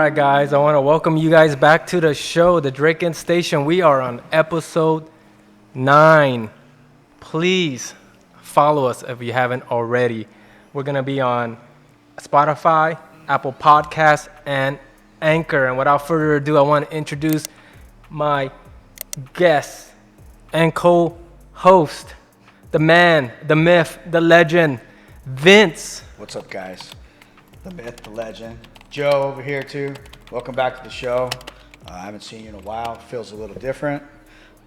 right, guys. I want to welcome you guys back to the show, the Draken Station. We are on episode 9. Please follow us if you haven't already. We're going to be on Spotify, Apple Podcasts, and Anchor. And without further ado, I want to introduce my guest and co-host, the man, the myth, the legend, Vince. What's up, guys? The myth, the legend. Joe over here, too. Welcome back to the show. I haven't seen you in a while. It feels a little different.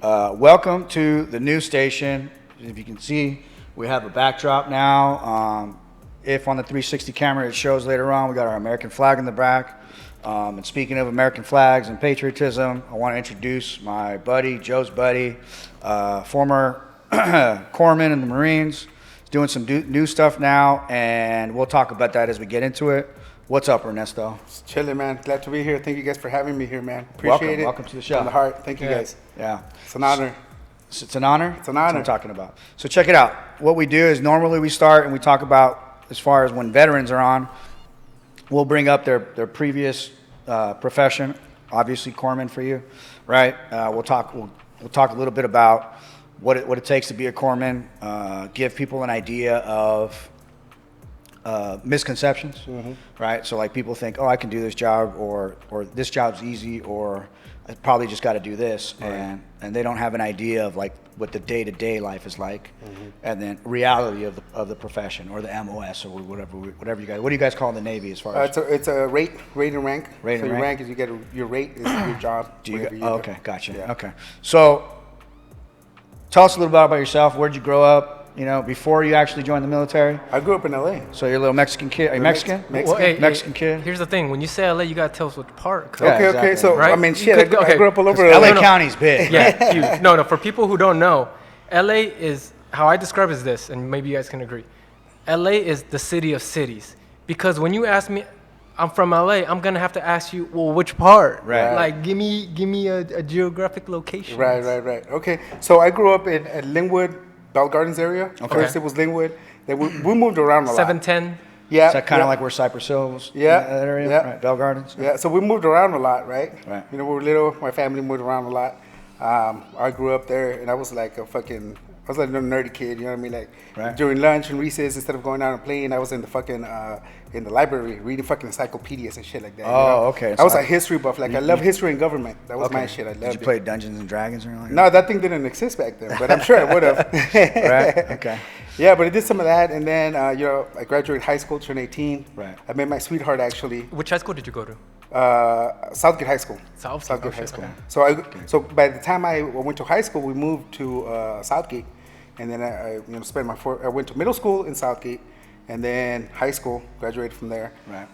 Welcome to the new station. If you can see, we have a backdrop now. If on the 360 camera it shows later on, we got our American flag in the back. And speaking of American flags and patriotism, I want to introduce my buddy, Joe's buddy, former corpsman in the Marines. He's doing some new stuff now, and we'll talk about that as we get into it. What's up, Ernesto? Just chilling, man. Glad to be here. Thank you guys for having me here, man. Appreciate it. Welcome to the show. From the heart. Thank you, guys. Yeah. It's an honor. It's an honor? It's an That's honor. what I'm talking about. So check it out. What we do is normally we start and we talk about, as far as when veterans are on, we'll bring up their previous profession, obviously corpsman for you, right? We'll talk a little bit about what it takes to be a corpsman, give people an idea of misconceptions, right? So like people think, oh, I can do this job, or this job's easy, or I probably just got to do this, Right. and they don't have an idea of like what the day-to-day life is like, and then reality of the profession, or the MOS, or whatever you guys. What do you guys call in the Navy as far as? It's a rate and rank. Rate so and your rank? rank is you get your rate is your job. Do you? whatever Oh, do. okay, gotcha. Yeah. Okay, so tell us a little bit about yourself. Where'd you grow up? You know, before you actually joined the military. I grew up in LA. So you're a little Mexican kid. Are you Mexican? Mexican. Well, Mexican kid. Here's the thing. When you say LA, you got to tell us what part. Yeah, Okay, exactly. so Right? I mean, You shit, could- I okay. grew up all over LA LA. County's big. Yeah, huge. No, for people who don't know, LA is, how I describe it is this, and maybe you guys can agree. LA is the city of cities. Because when you ask me, I'm from LA, I'm going to have to ask you, well, which part? Right. Like, give me a geographic location. Right. Okay, so I grew up in Linwood, Bell Gardens area. Okay. First it was Linwood. Then we moved around a lot. 710. Yeah. Is that kind of yeah. like where Cypress Hill was? Yeah, That area? yeah. Right. Bell Gardens? Yeah, so we moved around a lot, right? Right. You know, we were little. My family moved around a lot. I grew up there, and I was like a nerdy kid. You know what I mean? Like Right. during lunch and recess, instead of going out and playing, I was in the fucking in the library reading fucking encyclopedias and shit like that. Oh, okay. I was So a history buff. Like I love history and government. That was my Okay. shit. I loved Did you it. play Dungeons and Dragons or anything like No, that thing didn't exist back then, but I'm sure I would have. that? Right? Okay. Yeah, but I did some of that, and then you know, I graduated high school, turned 18. Right. I met my sweetheart actually. Which high school did you go to? Southgate High School. Southgate, High okay, School. okay. So by the time I went to high school, we moved to Southgate, and then I you know I went to middle school in Southgate, and then high school, graduated from there. Right.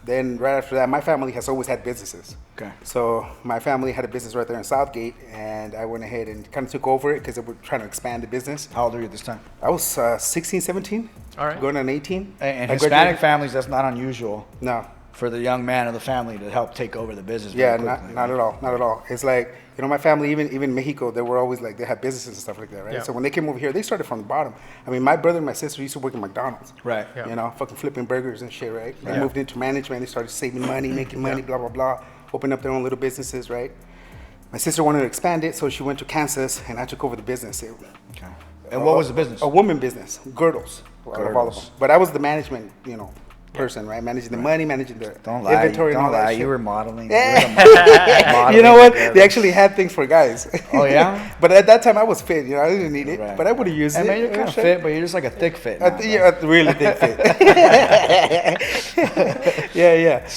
Then right after that, my family has always had businesses. Okay. So my family had a business right there in Southgate, and I went ahead and kind of took over it because they were trying to expand the business. How old are you at this time? I was 16, 17. All right. Going on 18. And I Hispanic graduated- families, that's not unusual No. for the young man of the family to help take over the business. Yeah, very quickly. not at all, not at all. It's like, you know, my family, even Mexico, they were always like, they had businesses and stuff like that, right? Yeah. So when they came over here, they started from the bottom. I mean, my brother and my sister used to work at McDonald's. Right. Yeah. You know, fucking flipping burgers and shit, right? They Yeah. moved into management, they started saving money, making money, blah, blah, blah, opened up their own little businesses, right? My sister wanted to expand it, so she went to Kansas, and I took over the business. Okay. And what was the business? A woman business, girdles. Out of all of them. Girdles. But I was the management, you know, person, right? Managing the money, managing the Don't lie. inventory and all Don't that lie. shit. You were modeling. You know what? They actually had things for guys. Oh, yeah? But at that time, I was fit. You know, I didn't need it, Right. but I would have used I it. mean, you're kind of fit, but you're just like a thick fit. now, bro. Yeah, a really thick fit. yeah.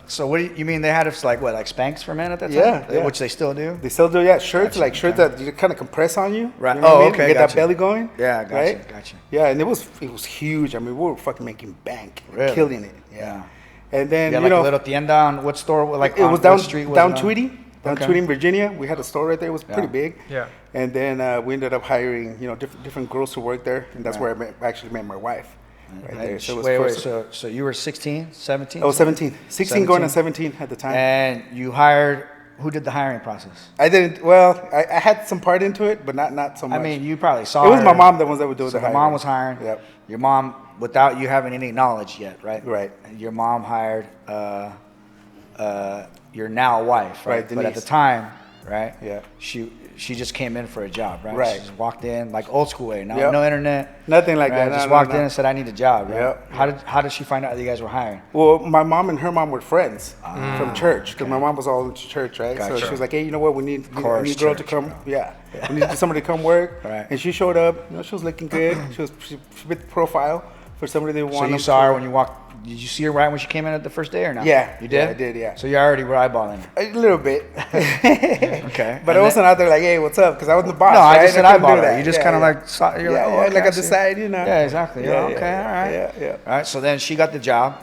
So what do you mean they had us like Spanx for men at that time? Yeah. Which they still do? They still do, yeah. Shirts, Gotcha, like shirts that you kind of compress on you. Right. You know what I mean? Okay, Get gotcha. that belly going. Yeah, gotcha, Right? gotcha. Yeah, and it was huge. I mean, we were fucking making bank, Really? killing it. Yeah. And then Yeah, you like know, a little tienda on what store? Like it on was what down street was down it on? Tweedy, down Okay. Tweedy in Virginia. We had a store right there. It was Yeah. pretty big. Yeah. And then we ended up hiring, you know, different girls to work there, and that's where I actually met my wife. Right there. So it was Wait, first- so you were 16, 17? I was 17, 16 going on 17 at the time. And you hired who did the hiring process? I didn't. Well, I had some part into it, but not so much. I mean, you probably saw it was her. my mom that was that would do So the the hiring. mom was hiring. Yep. Your mom, without you having any knowledge yet, right? Right. Your mom hired your now wife, right? Right, But at the Denise. time, right? Yeah. She just came in for a job, right? Right. She just walked in like old school way. No, Yep. no internet. Nothing like right? that. Just No, walked no. in and said, "I need a job." Right? Yep. How did she find out that you guys were hiring? Well, my mom and her mom were friends from church because my mom was all into church, right? So Gotcha. she was like, "Hey, you know what? We need a course, new girl to church, come. bro. Yeah, we need somebody to come work." Right. And she showed up. You know, she was looking good. She fit the profile for somebody they So wanted. you saw her when you walked. Did you see her right when she came in at the first day or not? Yeah. You did? Yeah, I did, yeah. So you already were eyeballing her. A little bit. Okay. But And I wasn't out there like, "Hey, what's up?" Because I was the boss. No, I right? just said couldn't do eyeball her. that. You just Yeah, kind of yeah. like saw. You're like, Yeah, oh, yeah, okay, like I at the see. side, you know. Yeah, exactly. Yeah, Yeah, yeah, okay, all right. Yeah, yeah. All right. So then she got the job,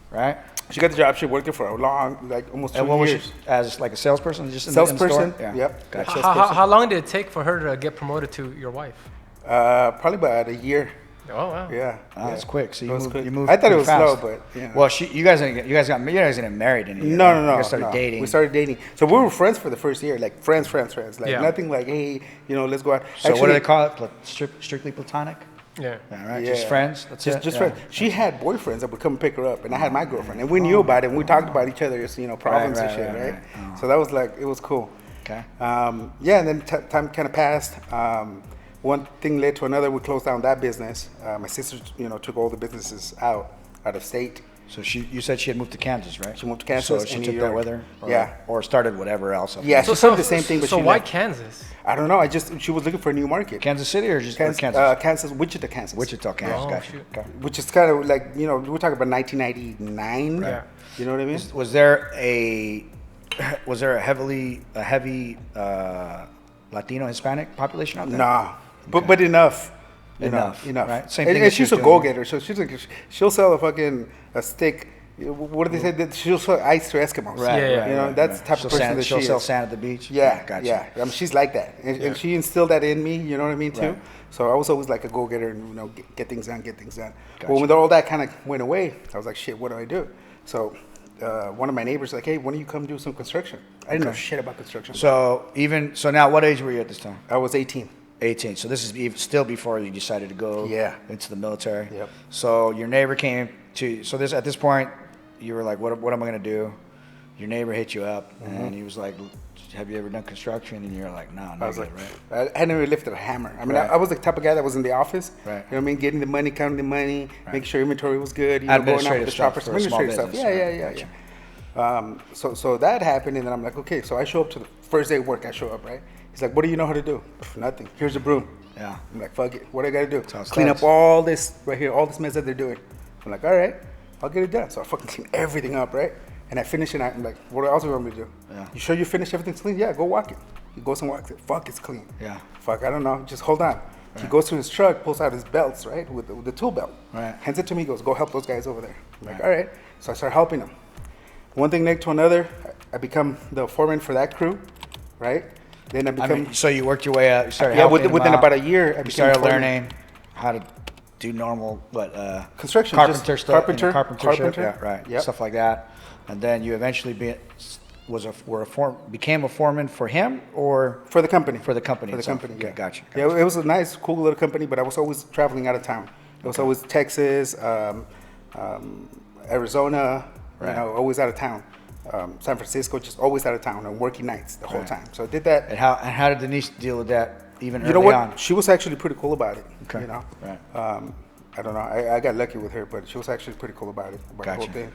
right? She got the job. She worked there for a long, like almost 2 And what was years. she as like a salesperson? Just in the Salesperson. store? Yeah. Yep. Gotcha. Salesperson. How long did it take for her to get promoted to your wife? Probably about a year. Oh wow. Yeah. Oh, that's quick. So It was quick. you moved. I thought it pretty was fast. slow, but yeah. Well, you guys didn't married any. No. You guys started no. dating. We started dating. So we were friends for the first year, like friends. Like Yeah. nothing like, hey, you know, let's go out. So what do they call it? Strictly platonic? Yeah. Yeah, right. Yeah. Just friends. That's it. Just Yeah. friends. She had boyfriends that would come pick her up, and I had my girlfriend, and we knew about it, and we talked about each other's, you know, problems and shit, right? So that was like, it was cool. Okay. Yeah, and then time kind of passed. One thing led to another. We closed down that business. My sister, you know, took all the businesses out of state. So you said she had moved to Kansas, right? She moved to Kansas So she and took New that York. with her. Or, Yeah. Or started whatever else. up Yeah, there. she started the same thing, but so she why left. Kansas? I don't know. She was looking for a new market. Kansas City or just or Kansas, Wichita, Kansas. Wichita, Kansas. Oh, Gotcha. shoot. Okay. Which is kind of like, you know, we're talking about 1999. Yeah. You know what I mean? Was there a heavy Latino Hispanic population out there? Nah, but enough. Enough, Enough. right? Same And, thing and that she she's a was doing. go-getter, so she'll sell a stick. What do they say? That she'll sell ice to Eskimos. Right, Yeah, yeah. right, You know, right, that's right. the type of person that she'll she sell is. sand at the beach. Yeah, gotcha. yeah. I mean, she's like that, and she instilled that in me. You know what I mean too. Right. So I was always like a go-getter, and you know, get things done. Gotcha. Well, when all that kind of went away, I was like, shit, what do I do? So one of my neighbors was like, hey, why don't you come do some construction? I didn't know shit about construction. So now, what age were you at this time? I was 18. 18. So this is still before you decided to go Yeah. into the military. Yep. So your neighbor came to. So at this point, you were like, what am I gonna do? Your neighbor hit you up, and he was like, have you ever done construction? And you're like, no, I not was yet, like, right? I never lifted a hammer. I mean, Right. I was the type of guy that was in the office. Right. You know what I mean? Getting the money, counting the money, making sure inventory was good. You know, going out with the Administrative stuff shoppers, for a small administrative stuff. business, Yeah, right? yeah. Gotcha. So that happened, and then I'm like, okay. So I show up to the first day of work. I show up, right? He's like, what do you know how to do? Nothing. Here's a broom. Yeah. I'm like, fuck it. What do I gotta do? how it Clean starts. up all this right here, all this mess that they're doing. I'm like, all right, I'll get it done. So I fucking clean everything up, right? And I finish it. I'm like, what else do you want me to do? Yeah. You sure you finished everything's clean? Yeah, go walk it. He goes and walks it. Fuck, it's clean. Yeah. Fuck, I don't know. Just hold on. He goes to his truck, pulls out his belts, right, with the tool belt. Right. Hands it to me. Goes, go help those guys over there. I'm like, all right. So I start helping them. One thing led to another. I become the foreman for that crew, right? Then I I become mean, so you worked your way up. You started yeah. helping them Within out. about a year, I You became started foreman. learning how to do normal Construction, carpenter just stuff, carpenter, carpentership, carpenter. yeah, right, Yep. stuff like that. And then you eventually became a foreman for him or For the company. For the company For the itself. company, Okay, yeah. gotcha. Yeah, it was a nice, cool little company, but I was always traveling out of town. It was always Texas, Arizona, Right. you know, always out of town. San Francisco, just always out of town and working nights the whole Right. time. So I did that. And how did Denise deal with that even You know early what? on? She was actually pretty cool about it. Okay. You know, Right. I don't know. I got lucky with her, but she was actually pretty cool about it. About the whole Gotcha. thing.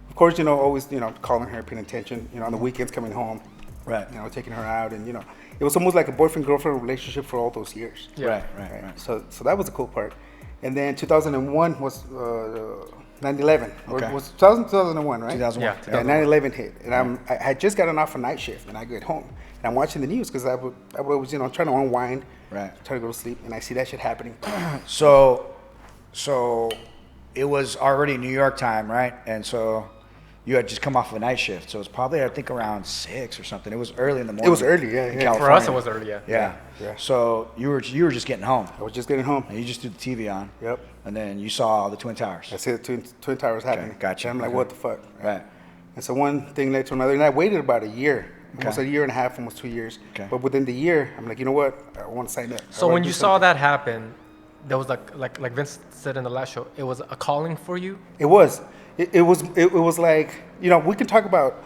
Of course, you know, always, you know, calling her, paying attention. You know, on the weekends coming home. Right. You know, taking her out, and you know, it was almost like a boyfriend-girlfriend relationship for all those years. Yeah. Right. So that was the cool part. And then 2001 was 9/11. Okay. Was 2001, right? 2001. Yeah. Yeah, 9/11 hit, and I had just gotten off a night shift, and I get home, and I'm watching the news because I would always, you know, trying to unwind, Right. try to go to sleep, and I see that shit happening. So it was already New York time, right? And so you had just come off of a night shift. So it was probably, I think, around 6 or something. It was early in the morning. It was early, yeah, in yeah. For us, California. it was early. Yeah. Yeah. Yeah. So you were just getting home, I was just getting home. and you just threw the TV on. Yep. And then you saw the Twin Towers. I see the Twin Towers happening. gotcha. And I'm like, Okay. what the fuck? Right. And so one thing led to another, and I waited about a year. almost a year and a half, almost 2 years. Okay. But within the year, I'm like, you know what? I want to sign up. So when you saw that happen, there was like Vince said in the last show, it was a calling for you. It was. It was like, we can talk about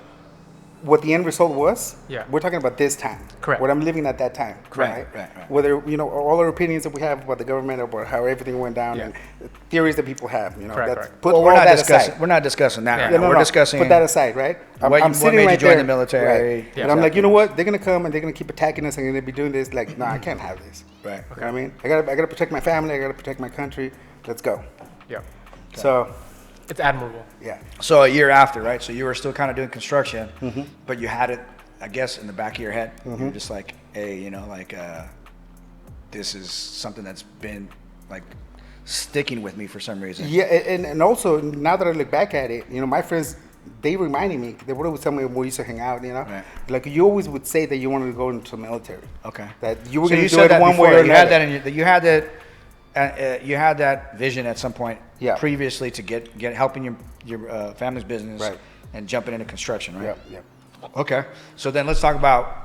what the end result was. Yeah. We're talking about this time. Correct. What I'm living at that time. Right. Whether, all our opinions that we have about the government, about how everything went down, Yeah. and theories that people have, Correct. Put Well, all we're not that discussing. aside. We're not discussing that. Yeah. Right Yeah, now. no, We're no, discussing put that aside, right? what sitting made right you join there. the military. Right. Yeah. And I'm like, you know what? They're gonna come and they're gonna keep attacking us and they're gonna be doing this. Like, no, I can't have this. Right. You know what I mean? I gotta protect my family. I gotta protect my country. Let's go. Yeah. So, It's admirable. yeah. So a year after, right? So you were still kind of doing construction, Mm-hmm. but you had it, I guess, in the back of your head. You were just like, hey, this is something that's been like sticking with me for some reason. Yeah, and also now that I look back at it, my friends, they reminded me. They would always tell me when we used to hang out. Right. Like you always would say that you wanted to go into the military. Okay. That you were So going you to do said it that one before. way or You had another. that in you had that vision at some point previously to get helping your family's business Right. and jumping into construction, right? Yeah. Okay. So then let's talk about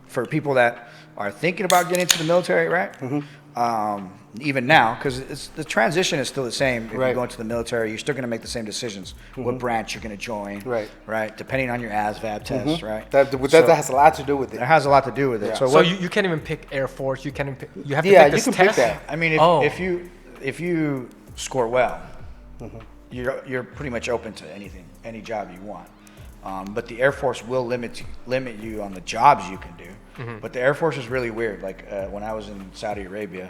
for people that are thinking about getting into the military, right? Even now, because the transition is still the same. If you Right. go into the military, you're still going to make the same decisions. What branch you're going to join, Right. Right, depending on your ASVAB test, right? That has a lot to do with it. That has a lot to do with it. Yeah. So, So what, you can't even pick Air Force. You can't even pick, you have to Yeah, pick you this can pick test. that. I mean, if you score well, you're pretty much open to anything, any job you want. But the Air Force will limit you on the jobs you can do. But the Air Force is really weird. Like when I was in Saudi Arabia,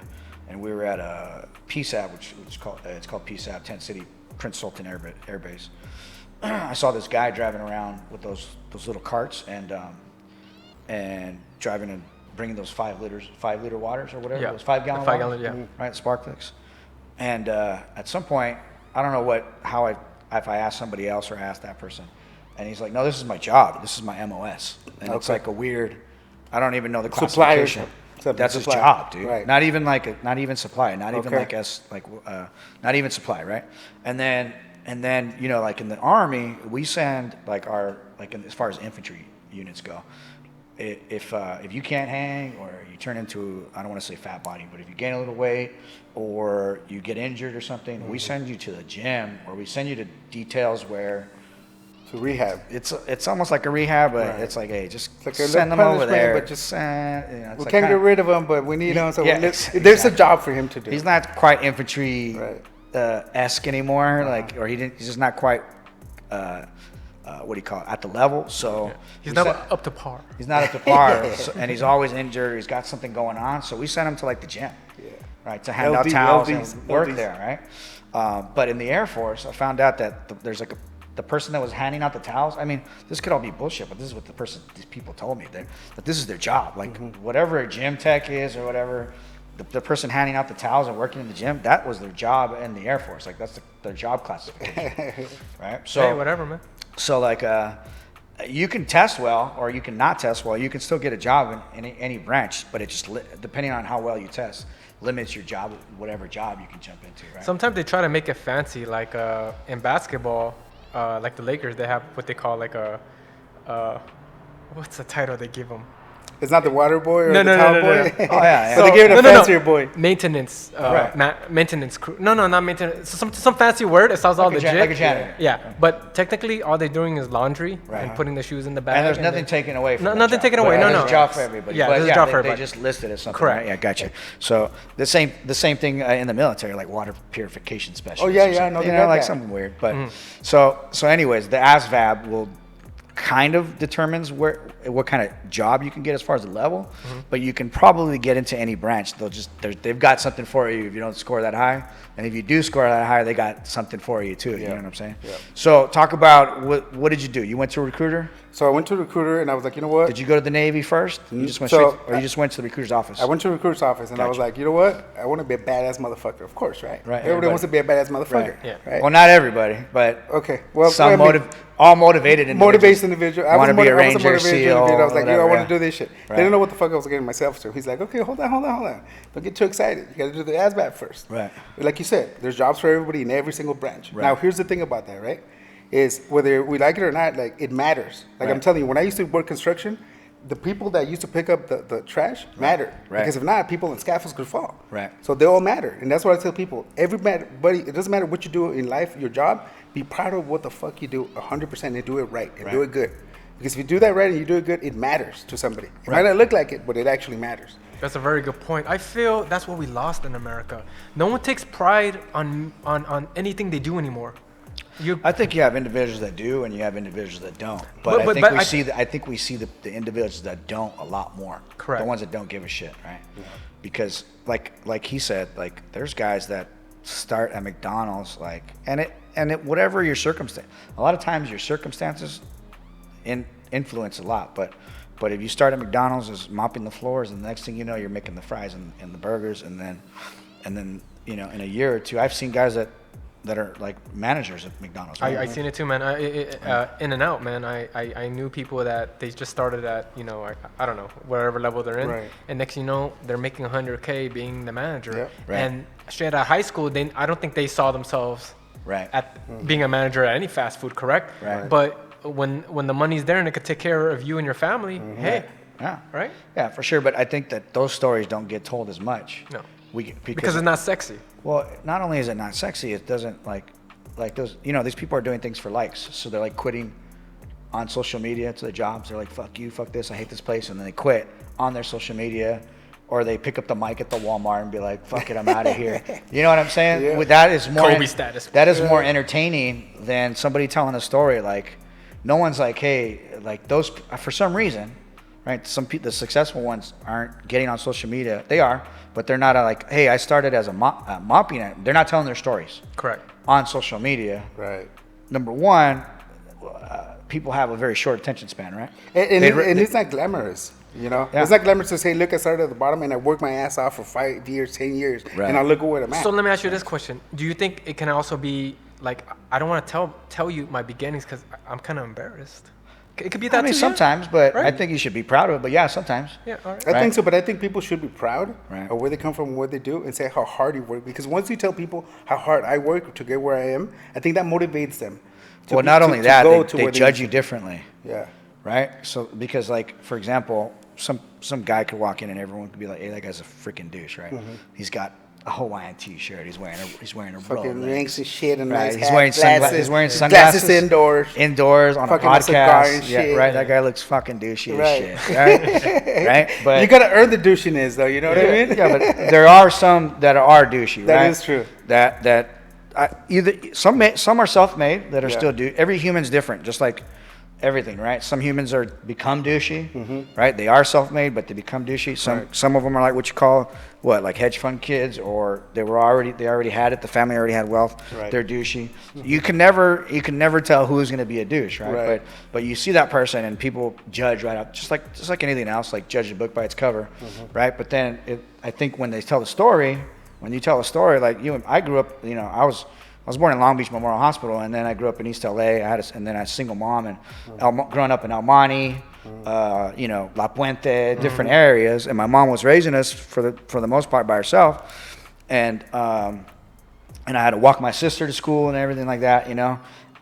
and we were at PSAB, which is called PSAB, Tent City Prince Sultan Air Base. I saw this guy driving around with those little carts and driving and bringing those 5 liter waters or whatever, Yeah. those 5-gallon The 5 waters, gallon, yeah. right, Sparklets. And at some point, I don't know if I asked somebody else or asked that person, and he's like, "No, this is my job. This is my MOS," and it's like a weird. I don't even know the classification. That's his job, dude. Right. Not even supply, not even Okay. not even supply, right? And then like in the Army, we send as far as infantry units go, if you can't hang or you turn into, I don't want to say fat body, but if you gain a little weight or you get injured or something, we send you to the gym or we send you to details where To rehab. it's almost like a rehab, but Right. it's like, hey, just It's like a send them little over punishment, there. but just- it's We like can't kinda- get rid of him, but we need him. So Yeah, there's exactly. a job for him to do. He's not quite infantry Right. esque anymore, or he's just not quite what do you call it, at the level. So He's we not sent- up to par. He's not up to par, and he's always injured. He's got something going on, so we sent him to like the gym, right, to hand out LD, towels LDs, and work LDs. there, right? But in the Air Force, I found out that there's like the person that was handing out the towels. I mean, this could all be bullshit, but this is what these people told me that this is their job. Like whatever a gym tech is or whatever, the person handing out the towels and working in the gym, that was their job in the Air Force. Like that's their job classification, right? So Hey, whatever, man. So like you can test well or you can not test well. You can still get a job in any branch, but it just depending on how well you test limits your job, whatever job you can jump into, right? Sometimes they try to make it fancy, like in basketball, like the Lakers, they have what they call like what's the title they give them? It's not the water boy or No, the no, towel no, no, boy. no. Oh yeah, So they give it a fancier boy. Maintenance, Right. maintenance crew. No, not maintenance. Some fancy word. It sounds all Like a legit. like a janitor. Yeah, but technically, all they're doing is laundry Right. and putting the shoes in the bag. And there's nothing taken away from No, that nothing job. taken away. But No, there's no. a job for everybody. Yeah, but there's a job for they everybody. just listed as something. Correct. Right? Yeah, gotcha. So the same thing in the military, like water purification specialist. Oh, yeah, or yeah, something. no, they You know, got like that. something weird. But so anyways, the ASVAB will kind of determines what kind of job you can get as far as the level, but you can probably get into any branch. They've got something for you if you don't score that high, and if you do score that high, they got something for you too. You know what I'm saying? Yeah. So talk about what did you do? You went to a recruiter? So I went to a recruiter and I was like, you know what? Did you go to the Navy first? You just went So, straight, or you just went to the recruiter's office? I went to a recruiter's office and I was Gotcha. like, you know what? I want to be a badass motherfucker. Of course, right? Right, Everybody everybody. wants to be a badass motherfucker. Yeah. Right? Well, not everybody, but Okay. Well, some I mean, all motivated individuals. motivated individual. Want to be a I was Ranger, motivated SEAL, individual. I was like, whatever, I want yeah. to do this shit. Right. They didn't know what the fuck I was getting myself to. He's like, okay, hold on. Don't get too excited. You got to do the ASVAB first. Right. Like you said, there's jobs for everybody in every single branch. Right. Now, here's the thing about that, right? is whether we like it or not, like it matters. Like Right. I'm telling you, when I used to work construction, the people that used to pick up the trash mattered. Right. Because if not, people on scaffolds could fall. Right. So they all matter. And that's what I tell people. Everybody, it doesn't matter what you do in life, your job, be proud of what the fuck you do 100% and do it right and do Right. it good. Because if you do that right and you do it good, it matters to somebody. It Right. might not look like it, but it actually matters. That's a very good point. I feel that's what we lost in America. No one takes pride on anything they do anymore. I think you have individuals that do, and you have individuals that don't. But, But- I think but we I- see the, I think we see the individuals that don't a lot more. Correct. The ones that don't give a shit, right? Because like he said, like there's guys that start at McDonald's, like and it whatever your circumstance. A lot of times your circumstances influence a lot, but if you start at McDonald's as mopping the floors, and the next thing you know, you're making the fries and the burgers, and then you know, in a year or two, I've seen guys that are like managers at McDonald's. I seen it too, man. In and out, man. I knew people that they just started at, you know, I don't know, whatever level they're in. Right. And next you know, they're making $100K being the manager. Yep. Right. And straight out of high school, I don't think they saw themselves Right. at being a manager at any fast food, correct? Right. But when the money's there and it could take care of you and your family, hey, Yeah. right? Yeah, for sure. But I think that those stories don't get told as much. No. Because It's not sexy. well, not only is it not sexy, it doesn't like those. You know, these people are doing things for likes, so they're like quitting on social media to their jobs. They're like, "Fuck you, fuck this, I hate this place," and then they quit on their social media, or they pick up the mic at the Walmart and be like, "Fuck it, I'm out of here." You know what I'm saying? Yeah. That is more Kobe status. That is more entertaining than somebody telling a story. Like, no one's like, "Hey," like those for some reason. Right, some people, the successful ones, aren't getting on social media. They are, but they're not like, "Hey, I started as a mopping it." They're not telling their stories Correct. on social media. Right. Number one, people have a very short attention span, right? And They- it's not glamorous, you know? Yeah. It's not glamorous to say, look, I started at the bottom and I worked my ass off for 5 years, 10 years, Right. and I look at where I'm at. So let me ask you this question: do you think it can also be like, I don't want to tell you my beginnings because I'm kind of embarrassed? It could be that I mean, too. sometimes, but I Right. think you should be proud of it. But yeah, sometimes. Yeah. All right. I Right. think so, but I think people should be proud Right. of where they come from and what they do and say how hard you work. Because once you tell people how hard I work to get where I am, I think that motivates them. Well, not only that, go they where judge you differently, Yeah. right? So because, like, for example, some guy could walk in and everyone could be like, "Hey, that guy's a freaking douche," right? He's got a Hawaiian T-shirt. He's wearing a Fucking Rolex. rings and shit and Right, nice he's hat, wearing glasses, he's wearing sunglasses indoors. Indoors on a Fucking a cigar and podcast. Yeah, shit. right. That guy looks fucking douchey Right. as shit. Right. Right. But You gotta earn the douchiness, though. You know what I mean? yeah, but there are some that are douchey. That right? is true. Either some are self-made that are Yeah. still every human's different, just like everything, right? Some humans become douchey, right? They are self-made, but they become douchey. Some of them are like what you call like hedge fund kids, or they already had it. The family already had wealth. Right. They're douchey. You can never tell who's going to be a douche, right? Right. But you see that person and people judge right up, just like anything else, like judge a book by its cover, right? But then I think when they tell the story, when you tell a story, like I grew up, I was born in Long Beach Memorial Hospital, and then I grew up in East LA. And then I had a single mom, and growing up in El Monte, La Puente, different areas. And my mom was raising us for the most part by herself, and I had to walk my sister to school and everything like that,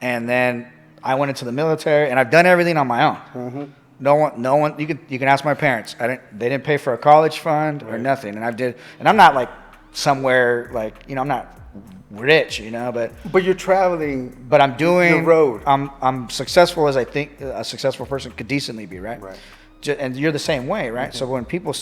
And then I went into the military, and I've done everything on my own. No one. You can ask my parents. They didn't pay for a college fund or nothing, and I'm not like somewhere like I'm not rich, but you're traveling. but I'm doing the road. I'm successful as I think a successful person could decently be, right? Right. And you're the same way, right? So when people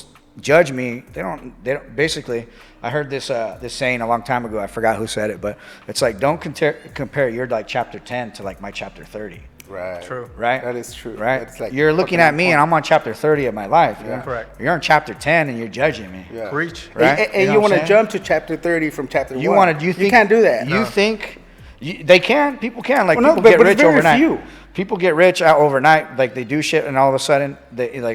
judge me, they don't basically. I heard this saying a long time ago. I forgot who said it, but it's like, don't compare your like chapter 10 to like my chapter 30. Right. True. Right? That is true. Right? That's like You're looking fucking at me and I'm on chapter 30 of my life. Yeah. Correct. You're on chapter 10 and you're judging me. Yeah. Preach. Right? And know you what want I'm to saying? jump to chapter 30 from chapter 1. You can't do that. You think they can? People can. Like, Well, no, people get but rich very overnight. few. People get rich out overnight. Like, they do shit, and all of a sudden,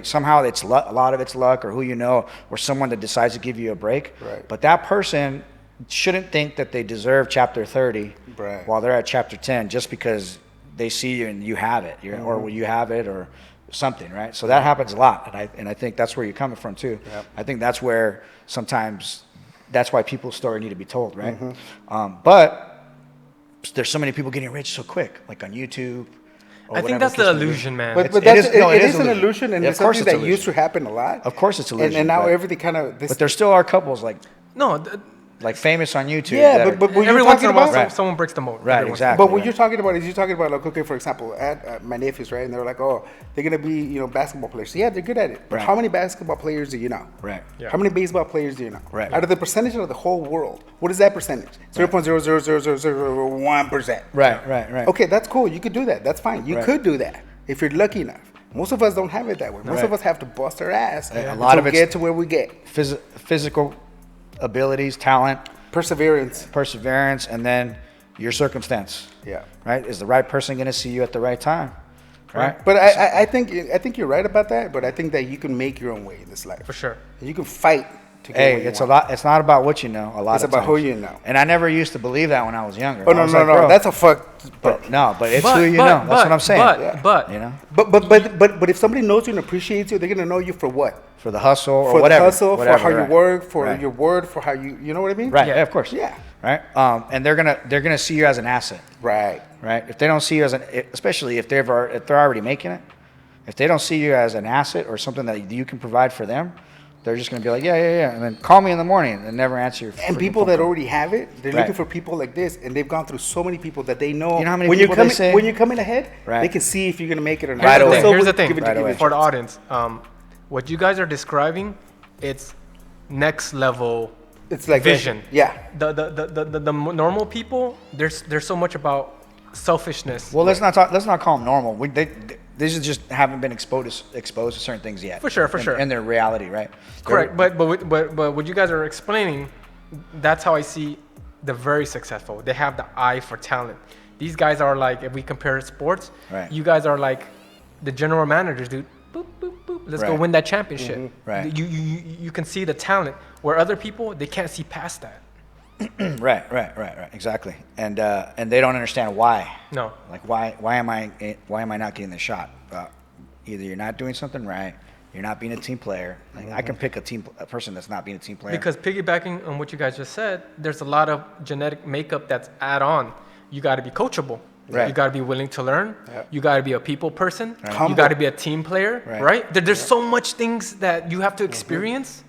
somehow it's a lot of it's luck, or who you know, or someone that decides to give you a break. Right. But that person shouldn't think that they deserve chapter 30 Right. while they're at chapter 10 just because they see you and you have it, or you have it, or something, right? So that happens a lot, and I think that's where you're coming from too. Yep. I think that's where sometimes that's why people's story need to be told, right? But there's so many people getting rich so quick, like on YouTube. I think that's the illusion, man. But It that's, is- no, it it is is an illusion. illusion, and Yeah, it's of course something it's that used to illusion. happen a lot. Of course it's illusion. And now but- everything kind of... But there still are couples No, like famous on YouTube. Yeah, that are- but what every you're once in talking a while, about... Right. someone breaks the mold. Right, Every once- exactly. But what right. you're talking about is you're talking about, like, okay, for example, at my nephews, right? And they're like, oh, they're going to be, basketball players. Yeah, they're good at it. But Right. how many basketball players do you know? Right. Yeah. How many baseball players do you know? Right. Out of the percentage of the whole world, what is that percentage? 0.0000001%. Right. Okay, that's cool. You could do that. That's fine. You Right. could do that if you're lucky enough. Most of us don't have it that way. Most Right. of us have to bust our ass A lot to of it's- get to where we get. Physical abilities, talent, Perseverance. perseverance, and then your circumstance. Yeah. Right? Is the right person going to see you at the right time? Right? But I think you're right about that. But I think that you can make your own way in this life. For sure. You can fight to get Hey, where you it's want. a lot. It's not about what you know. A lot. It's of about who times. you know. And I never used to believe that when I was younger. Oh I no, was no, like, no! bro, That's a fuck. But no, but it's But- who you but- know. That's but- what I'm saying. But You know, But if somebody knows you and appreciates you, they're gonna know you for what? for the hustle or For whatever. the hustle, whatever, for how right. you work, for Right. your word, for how you know what I mean? Right. Yeah. Yeah. Of course. Yeah. Right. And they're gonna see you as an asset. Right. Right. If they don't see you as especially if they're already making it, if they don't see you as an asset or something that you can provide for them, they're just gonna be like, yeah, and then call me in the morning and never answer your. And freaking people phone that call. already have it, they're Right. looking for people like this, and they've gone through so many people that they know. You know how many when people you're coming, they say? when you're coming ahead, Right. they can see if you're gonna make it or not. Right Here's the away. thing. So Here's the we'll thing. give it- Right give it away. a For the chance. audience, what you guys are describing, it's next level It's like vision. Yeah. The normal people, there's so much about selfishness. Well, let's not call them normal. They just haven't been exposed to certain things yet. For sure. In their reality, right? Correct, but what you guys are explaining, that's how I see the very successful. They have the eye for talent. These guys are like, if we compare sports, Right. you guys are like the general managers, dude. Boop, boop, boop. Let's go Right. win that championship. Right. You can see the talent where other people they can't see past that. Right. Exactly. And they don't understand why. No. Like why am I not getting the shot? Either you're not doing something right, you're not being a team player. Like I can pick a person that's not being a team player. Because piggybacking on what you guys just said, there's a lot of genetic makeup that's add on. You got to be coachable. Right. You got to be willing to learn. Yep. You got to be a people person. You Humble. got to be a team player, Right. right? There's so much things that you have to experience.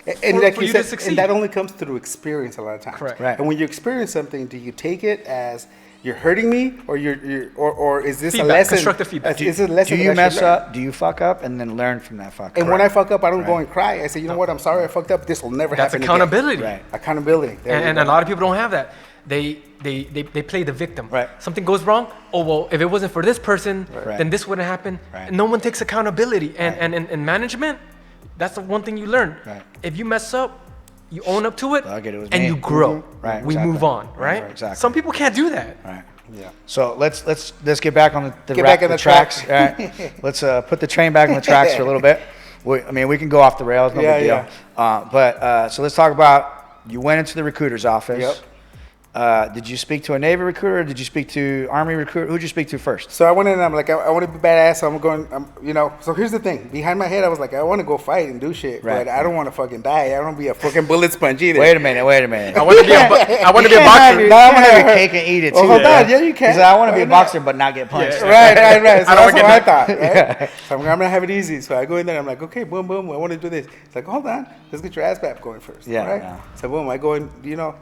And For- like for you you to said, succeed. and that only comes through experience a lot of times. Correct. Right. And when you experience something, do you take it as you're hurting me, or or is this Feedback, a lesson? constructive feedback. Is it a lesson do that you I mess should learn? up? Do you fuck up and then learn from that fuck up? And when I fuck up, I don't go and cry. I say, you know what? I'm sorry I fucked up. This will never That's happen accountability. Right. again. Accountability. There you And go. a lot of people don't have that. They play the victim. Right. Something goes wrong. Oh, well, if it wasn't for this person, Right. then this wouldn't happen. Right. And no one takes accountability. And in management, that's the one thing you learn. Right. If you mess up, you own up to it, Fuck it, it was and me. you grow. Right, We exactly. move on, right? Right, exactly. Some people can't do that. Right. Yeah. So let's get back on the Get back on the tracks. track. All right. Let's put the train back on the tracks for a little bit. We can go off the rails, no Yeah, big deal. But so let's talk about you went into the recruiter's office. Yep. Did you speak to a Navy recruiter? Or did you speak to Army recruiter? Who'd you speak to first? So I went in and I'm like, I want to be badass. So I'm going, So here's the thing. Behind my head, I was like, I want to go fight and do shit, Right. but I don't want to fucking die. I don't want to be a fucking bullet sponge either. Wait a minute. I want to be I want to be a You can't have boxer. your- No, I'm gonna have your cake and eat it too. Oh, hold bro. on. Yeah, you can. Because I want to be Why a not? boxer, but not get punched. Yeah. Right. So I don't that's what I get thought, right? So I'm gonna have it easy. So I go in there. I'm like, okay, boom, boom. I want to do this. It's like, hold on, let's get your ass back going first. Yeah, Right. yeah. So boom, I go in.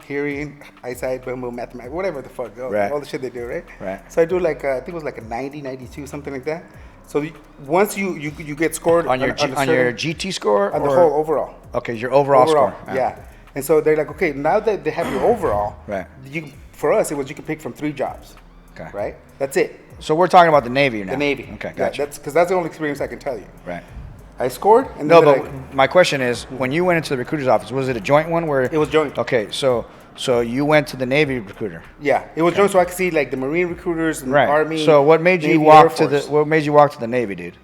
Hearing, eyesight, boom, boom, mathematics, whatever the fuck, Right. all the shit they do, right? Right. So I do like I think it was like a 90, 92, something like that. So once you get scored On your a your certain- GT score on the or- whole overall. Okay, your overall score. Yeah. And so they're like, okay, now that they have your overall, Right. For us, it was you could pick from 3 jobs. Okay. Right. That's it. So we're talking about the Navy now. The Navy. Okay, Yeah, gotcha. that's because that's the only experience I can tell you. Right. I scored, and No, then but they're like, my question is, when you went into the recruiter's office, was it a joint one where? It was joint. Okay, so you went to the Navy recruiter. yeah, it was joint, so I could see like the Marine recruiters and Right. Army. So what made you Navy, Air walk to the? Force. What made you walk to the Navy, dude?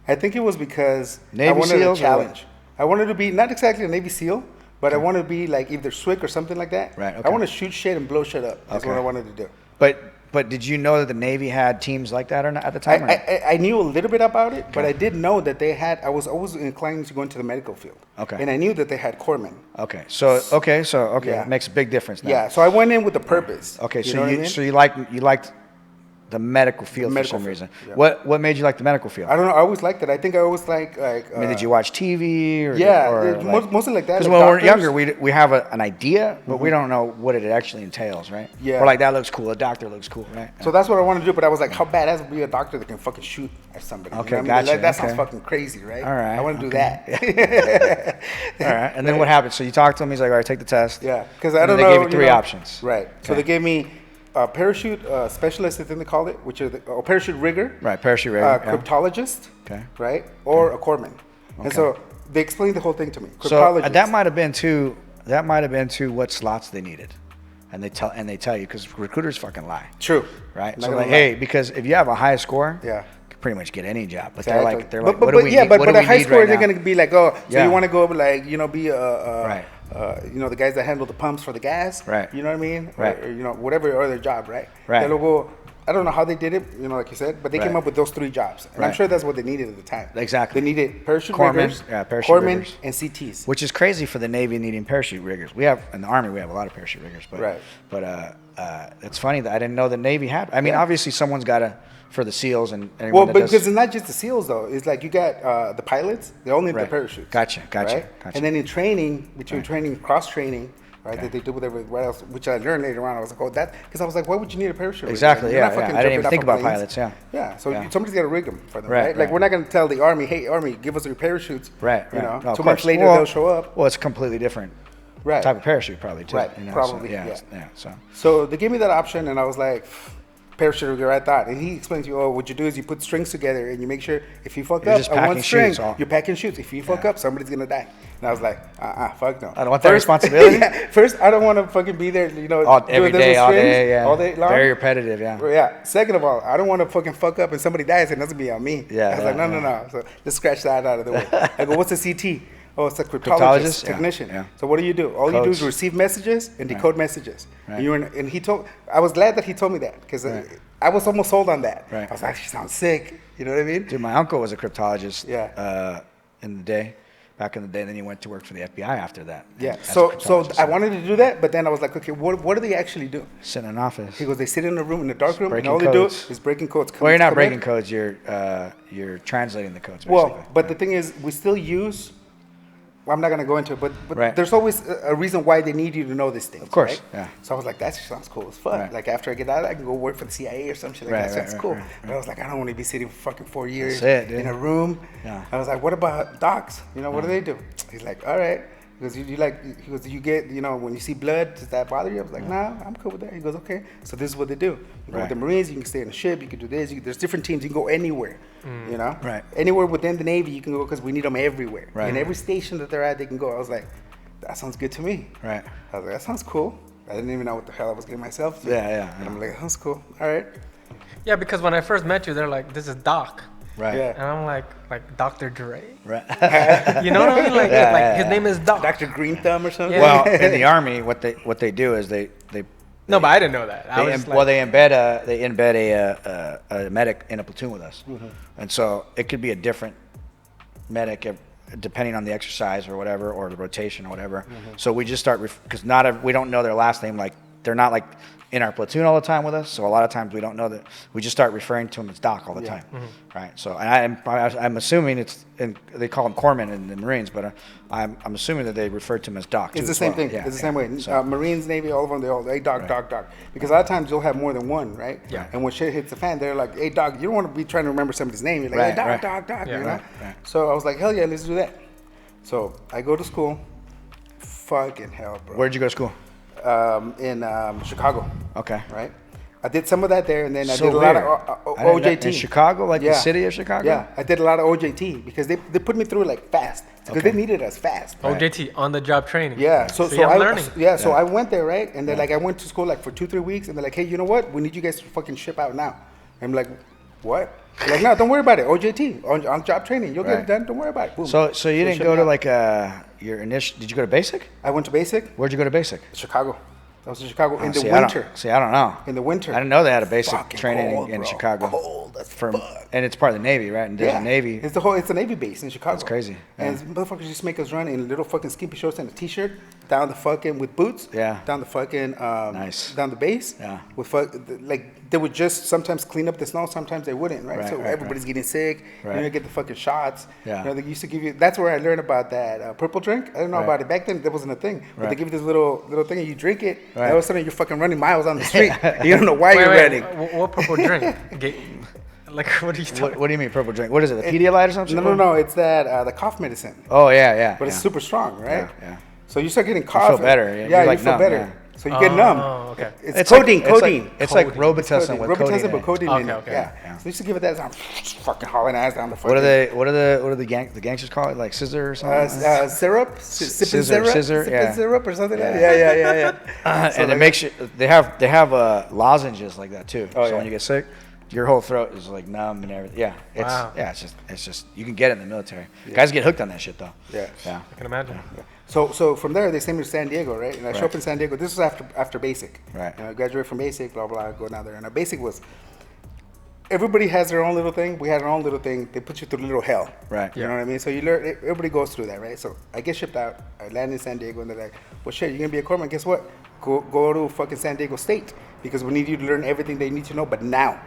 I think it was because Navy I wanted SEALs a or what? challenge. I wanted to be not exactly a Navy SEAL, but I wanted to be like either SWIC or something like that. Right, I okay. want to shoot shit and blow shit up. That's Okay. what I wanted to do. But but did you know that the Navy had teams like that or not at the time? I knew a little bit about it, but I did know that they had. I was always inclined to go into the medical field. Okay. And I knew that they had corpsmen. Okay. So Yeah. it makes a big difference now. Yeah. So I went in with a purpose. Okay. You So know what I you mean? so you liked the medical field for some field, reason. yeah. What made you like the medical field? I don't know. I always liked it. I think I always like. I mean, did you watch TV or mostly like that. Because like when we're doctors. younger, we have an idea, but we don't know what it actually entails, right? Yeah. We're like, that looks cool. A doctor looks cool, right? So that's what I want to do. But I was like, how badass would be a doctor that can fucking shoot at somebody? Okay, you know what I mean? gotcha, That sounds okay. fucking crazy, right? All right, I want to do okay. that. All right. And then what happened? So you talked to him. He's like, all right, take the test. Yeah, because And I don't then know. They gave you three options. Right. So Okay. they gave me a parachute specialist, I think they called it, which is a parachute rigger. Right, parachute rigger. Yeah. Cryptologist. Okay. Right. Or a corpsman. And Okay. so they explained the whole thing to me. So Cryptologist. that might have been to what slots they needed, and they tell you because recruiters fucking lie, True. right? Not So gonna like, lie. hey, because if you have a high score, Yeah. you can pretty much get any job. But Exactly. they're like, but what do we need? but What do at we high need school right they're now? gonna be like, oh, so Yeah. you want to go like be Right. the guys that handle the pumps for the gas, Right. You know what I mean, Right. Or whatever other job, right? Right. They'll go, I don't know how they did it, like you said, but they came Right. up with those three jobs, and I'm Right. sure that's what they needed at the time. Exactly. They needed parachute Corpsmen, riggers, yeah, parachute corpsmen, riggers. and CTs. Which is crazy for the Navy needing parachute riggers. We have in the Army, we have a lot of parachute riggers, but Right. it's funny that I didn't know the Navy had. I mean, Yeah. obviously someone's got to for the SEALs and anyone Well, that but does- because it's not just the SEAls though. It's like you got the pilots; they all need the Right. parachutes. Gotcha. Right? And then in training, between Right. training, cross training, right? Okay. That they do with everybody else, which I learned later on. I was like, oh, that because I was like, why would you need a parachute? Exactly, You're yeah, not yeah. fucking I didn't even jumping think off of about planes. pilots, yeah. Yeah. So Yeah. somebody's got to rig them for them, Right, right? Like right. we're not going to tell the Army, hey, Army, give us your parachutes. Right. You right. know, No, of 2 months course. later Well- they'll show up. Well, it's a completely different Right. type of parachute, probably too. Right, So, probably, yeah. yeah. Yeah. So. So they gave me that option, and I was like, parachute rigger, I thought. And he explained to you, oh, what you do is you put strings together, and you make sure if you fuck You're up just on one packing string, chutes all- you're packing shoots. If you fuck Yeah. up, somebody's gonna die. And I was like, fuck no. I don't want that responsibility. Yeah, first, I don't want to fucking be there, Every doing this day, with all strings day, yeah. all day long. Very repetitive, yeah. Yeah. Second of all, I don't want to fucking fuck up and somebody dies and it doesn't be on me. Yeah, I was like, yeah, no. So let's scratch that out of the way. I go, what's a CT? Oh, it's a Cryptologist? cryptologist, Yeah, technician. yeah. So what do? All you do is Codes. receive messages and decode messages. Right. And he told. I was glad that he told me that because Right. I was almost sold on that. Right. I was like, she sounds sick. You know what I mean? Dude, my uncle was a cryptologist. Yeah. In the day, back in the day. Then he went to work for the FBI after that. Yeah. as a So cryptologist. I wanted to do that, but then I was like, okay, what do they actually do? sit in an office. He goes, they sit in a room, in a dark room, and breaking all they codes. do is breaking codes. Well, you're not Come in. breaking codes. You're translating the codes. Basically. Well, but the thing is, we still use. Well, I'm not going to go into it, but Right. there's always a reason why they need you to know these things. Of course, right? yeah. So I was like, that sounds cool as fuck. Right. Like after I get out, I can go work for the CIA or some shit like Right, that. right, Sounds right, cool. right, But I was like, I don't want to be sitting for fucking 4 years That's it, dude. in a room. Yeah. I was like, what about docs? What do they do? He's like, all right. Because he goes, you get, when you see blood, does that bother you? I was like, nah, I'm cool with that. He goes, okay. So this is what they do. You go Right. with the Marines, you can stay in a ship, you can do this. There's different teams. You can go anywhere, Right. Anywhere within the Navy, you can go because we need them everywhere. Right. In every station that they're at, they can go. I was like, that sounds good to me. Right. I was like, that sounds cool. I didn't even know what the hell I was getting myself to. Yeah. And I'm like, that sounds cool. All right. Yeah, because when I first met you, they're like, "This is Doc," Right. Yeah. and I'm like Dr. Dre. Right. You know what I mean? Like, Yeah, like yeah, his yeah. name is Doc. Dr. Green Thumb or something? Yeah. Well, in the Army, what they do is they No, but I didn't know that. I They, was well, they embed a medic in a platoon with us, and so it could be a different medic depending on the exercise or whatever, or the rotation or whatever. So we just start because we don't know their last name. Like they're not like in our platoon all the time with us. So a lot of times we don't know that. We just start referring to him as Doc all the time, right? So and I'm assuming they call him corpsman in the Marines, but I'm assuming that they refer to him as Doc. It's too the as same well. thing. Yeah, It's the yeah. same way. So- Marines, Navy, all of them, they all, hey, Doc, Right. Doc, Doc. Because a lot of times you'll have more than one, right? Yeah. And when shit hits the fan, they're like, hey, Doc, you don't want to be trying to remember somebody's name. You're like, Right, hey, Doc, right. Doc, Doc, Yeah, you know? right, right. So I was like, hell yeah, let's do that. So I go to school. Fucking hell, bro. Where'd you go to school? In Chicago, Okay. right? I did some of that there, and then I So did a lot weird. of I didn't know- OJT. in Chicago, like the Yeah. city of Chicago. Yeah, I did a lot of OJT because they put me through like fast because Okay. they needed us fast. OJT, on the job training. Yeah, so See, I'm I learning. So I went there, right? And then like I went to school like for 2-3 weeks, and they're like, hey, you know what? We need you guys to fucking ship out now. I'm like, what? They're like, no, don't worry about it. OJT on job training, you'll get Right. it done. Don't worry about it. Boom. So you So didn't ship go me to out. like your initial? Did you go to basic? I went to basic, Where'd you go to basic? Chicago. That was in Chicago in the See, winter. I don't know. In the winter. I didn't know they had a basic Fucking training cold, in bro. Chicago. Cold as fuck. And it's part of the Navy, right? And there's a Navy. It's a Navy base in Chicago. That's crazy. And motherfuckers just make us run in little fucking skimpy shorts and a t-shirt down the fucking with boots. Yeah. Down the fucking Nice. down the base. Yeah. With like they would just sometimes clean up the snow, sometimes they wouldn't, right? So everybody's getting sick. Right. You know, get the fucking shots. Yeah. You know, they used to give you. That's where I learned about that purple drink. I didn't know about it back then. That wasn't a thing. But they give you this little thing and you drink it. And all of a sudden you're fucking running miles on the street. You don't know why you're running. What purple drink? Like, what are you talking? What do you mean purple drink? What is it? The Pedialyte or something? No. It's that the cough medicine. Oh yeah. But it's super strong, right? Yeah. So you start getting cough. You feel better. Yeah, You're like you feel numb, better. yeah. So you get numb. Oh, okay. It's codeine. It's like Robitussin with Robitussin, codeine. but codeine in it. Okay. Yeah. So you used to give it that. I'm fucking hauling ass down the fucking. What are the gangsters call it? Like scissor or something? Syrup, sipping syrup, Scissor, syrup or something. Yeah. And it makes you. They have lozenges like that too. Oh, so when you get sick, your whole throat is like numb and everything. Yeah. It's just you can get it in the military. Guys get hooked on that shit though. Yeah. I can imagine. Yeah. So from there they sent me to San Diego, right? And I show up in San Diego. This was after basic. Right. I graduated from basic, blah blah. Go down there, and our basic was. Everybody has their own little thing. We had our own little thing. They put you through a little hell. Right. You know what I mean? So you learn. Everybody goes through that, right? So I get shipped out. I land in San Diego, and they're like, "Well, shit, you're gonna be a corpsman. Guess what? Go to fucking San Diego State because we need you to learn everything they need to know, but now."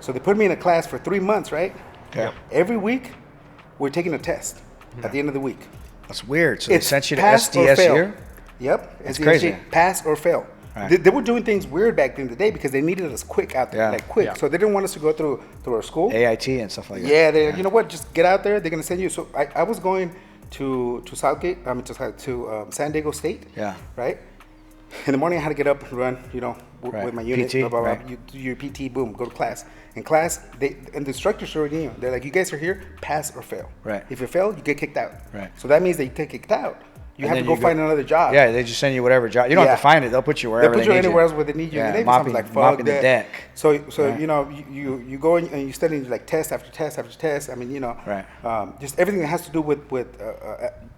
So they put me in a class for 3 months, right? Okay. Every week, we're taking a test at the end of the week. That's weird. So they sent you to pass or SDS fail. here? Yep. That's SDSU, crazy. Pass or fail. Right. They were doing things weird back in the day because they needed us quick out there, like quick. Yeah. So they didn't want us to go through our school. AIT and stuff like that. Yeah, they you know what? Just get out there. They're gonna send you. So I was going to Southgate. I mean to San Diego State. Yeah. Right. In the morning, I had to get up and run. You know, with my unit. PT, blah, blah, blah. right. You do your PT. Boom. Go to class. In class, and the instructors already knew. They're like, you guys are here. Pass or fail. Right. If you fail, you get kicked out. Right. So that means that you get kicked out. You have to go find another job. Yeah, they just send you whatever job. You don't have to find it. They'll put you wherever They'll they put you need anywhere else where they need you. Yeah, And they mopping, like, fuck mopping the that. deck. So you know, you go in and you study like test after test after test. I mean, you know, Right. Just everything that has to do with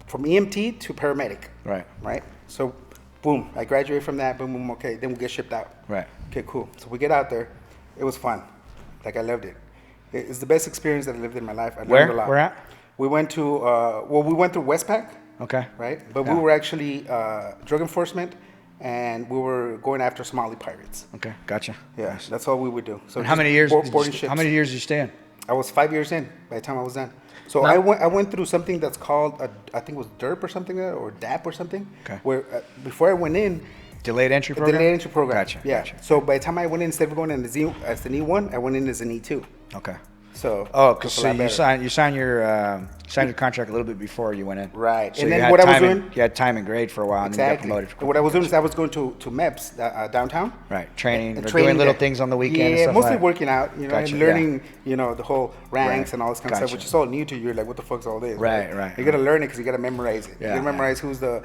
from EMT to paramedic. Right. Right. So, boom, I graduate from that. Boom, boom. Okay, then we get shipped out. Right. Okay, cool. So we get out there. It was fun. Like I loved it. It's the best experience that I lived in my life. I learned a lot. Where at? We went to we went through Westpac. Okay. Right? But we were actually drug enforcement, and we were going after Somali pirates. Okay, gotcha. Yeah, Nice. that's all we would do. So And how many years? Boarding ships. How many years did you stay in? I was 5 years in by the time I was done. So Now- I went through something that's called I think it was DERP or something like that, or DAP or something. Okay. Where before I went in, Delayed entry the program. delayed entry program. Gotcha. Yeah. Gotcha. So by the time I went in, instead of going in as an E1, I went in as an E2. Okay. So Because it's a lot better. you signed your contract a little bit before you went in. Right. So And you then had what I was time doing- you had time and grade for a while, and then you got promoted. And what I was doing is I was going to MEPS downtown. Right. Training. And Or doing little there. things on the weekend. Yeah, and stuff mostly like that. working out, you know, Gotcha, and yeah. learning, you know, the whole ranks Right. and all this kind of Gotcha. stuff, which is all new to you. You're like, what the fuck's all this? Right. You gotta learn it because you gotta memorize it. Yeah, You gotta memorize who's the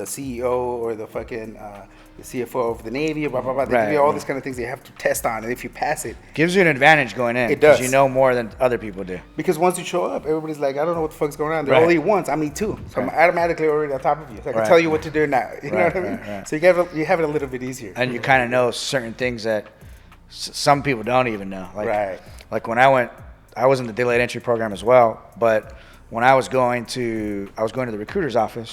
CEO or the fucking the CFO of the Navy, blah blah blah. They give you all these kind of things that you have to test on, and if you pass it, Gives you an advantage going in. It does. You know more than other people do. because once you show up, everybody's like, I don't know what the fuck's going on. They're Right. only once, I'm E2, so I'm automatically already on top of you. So I can Right. tell you what to do now. You know Right, what I mean? right. So you have it a little bit easier. And you kind of know certain things that some people don't even know. Like, Right. Like when I was in the delayed entry program as well. But when I was going to the recruiter's office,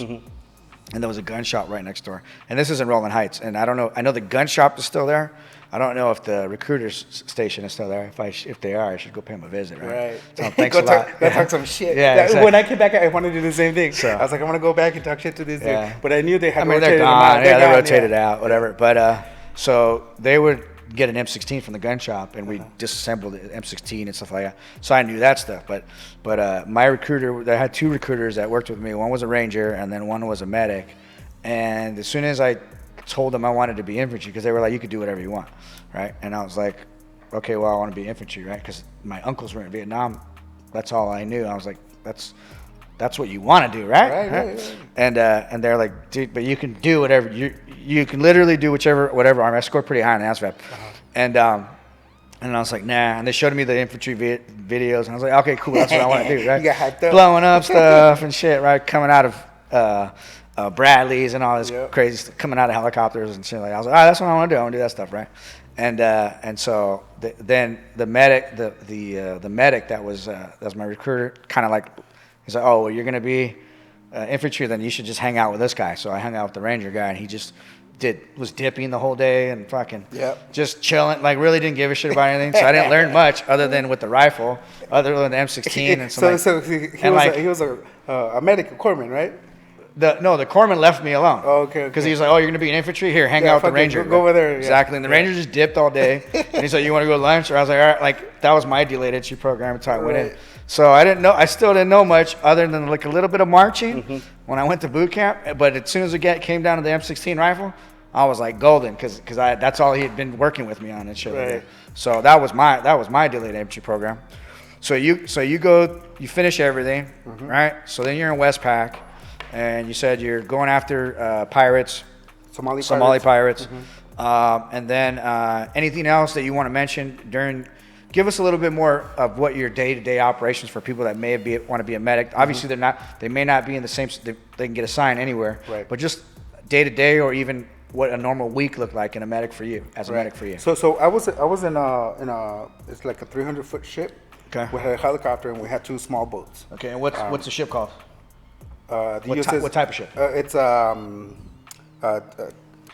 and there was a gun shop right next door. And this is in Rolling Heights. And I don't know. I know the gun shop is still there. I don't know if the recruiter's station is still there. If they are, I should go pay them a visit. Right. So thanks Go a lot. talk some shit. Yeah. That- Exactly. When I came back, I wanted to do the same thing. So- I was like, I want to go back and talk shit to this Yeah. dude. But I knew they had I mean, they're rotated them gone. out. Yeah, they gone, rotated yeah. out, whatever. But so they would get an M16 from the gun shop, and we disassembled the M16 and stuff like that. So I knew that stuff. But my recruiter, I had two recruiters that worked with me. One was a ranger, and then one was a medic. And as soon as I told them I wanted to be infantry, because they were like, you could do whatever you want, right? And I was like, okay, well, I want to be infantry, right? Because my uncles were in Vietnam. That's all I knew. I was like, that's what you want to do, right? Right. And they're like, dude, but you can do whatever. You can literally do whatever army. I scored pretty high on the ASVAB. And I was like, nah. And they showed me the infantry videos, and I was like, okay, cool, that's what I want to do, right? You got hyped up. Blowing up stuff and shit, right? Coming out of Bradleys and all this Yep. crazy stuff coming out of helicopters and shit. Like I was like, that's what I want to do. I want to do that stuff, right? And so then the medic, the medic that was my recruiter, kind of like, he's like, oh, well, you're gonna be infantry, then you should just hang out with this guy. So I hung out with the Ranger guy, and he just was dipping the whole day and fucking just chilling, like really didn't give a shit about anything. So I didn't learn much other than with the rifle, other than the M16 and some. So he was a medic corpsman, right? The corpsman left me alone. Oh, okay. Because he was like, "Oh, you're gonna be an infantry? Here, hang out with the Ranger. Go over there." Yeah. Exactly. And the Ranger just dipped all day. And he's like, "You want to go to lunch?" Or I was like, "All right." Like that was my delayed entry program until I went in. So I didn't know. I still didn't know much other than like a little bit of marching when I went to boot camp. But as soon as it came down to the M16 rifle, I was like golden because that's all he had been working with me on and shit. Right. Like that. So that was my delayed entry program. So you go, you finish everything, right? So then you're in Westpac. And you said you're going after pirates, Somali pirates. And then anything else that you want to mention give us a little bit more of what your day-to-day operations for people that want to be a medic. Obviously, they may not be in the same, they can get assigned anywhere, right. But just day-to-day or even what a normal week looked like in a medic for you, as a medic for you. So I was in a it's like a 300-foot ship. Okay. We had a helicopter and we had 2 small boats. Okay, and what's the ship called? What type of ship? It's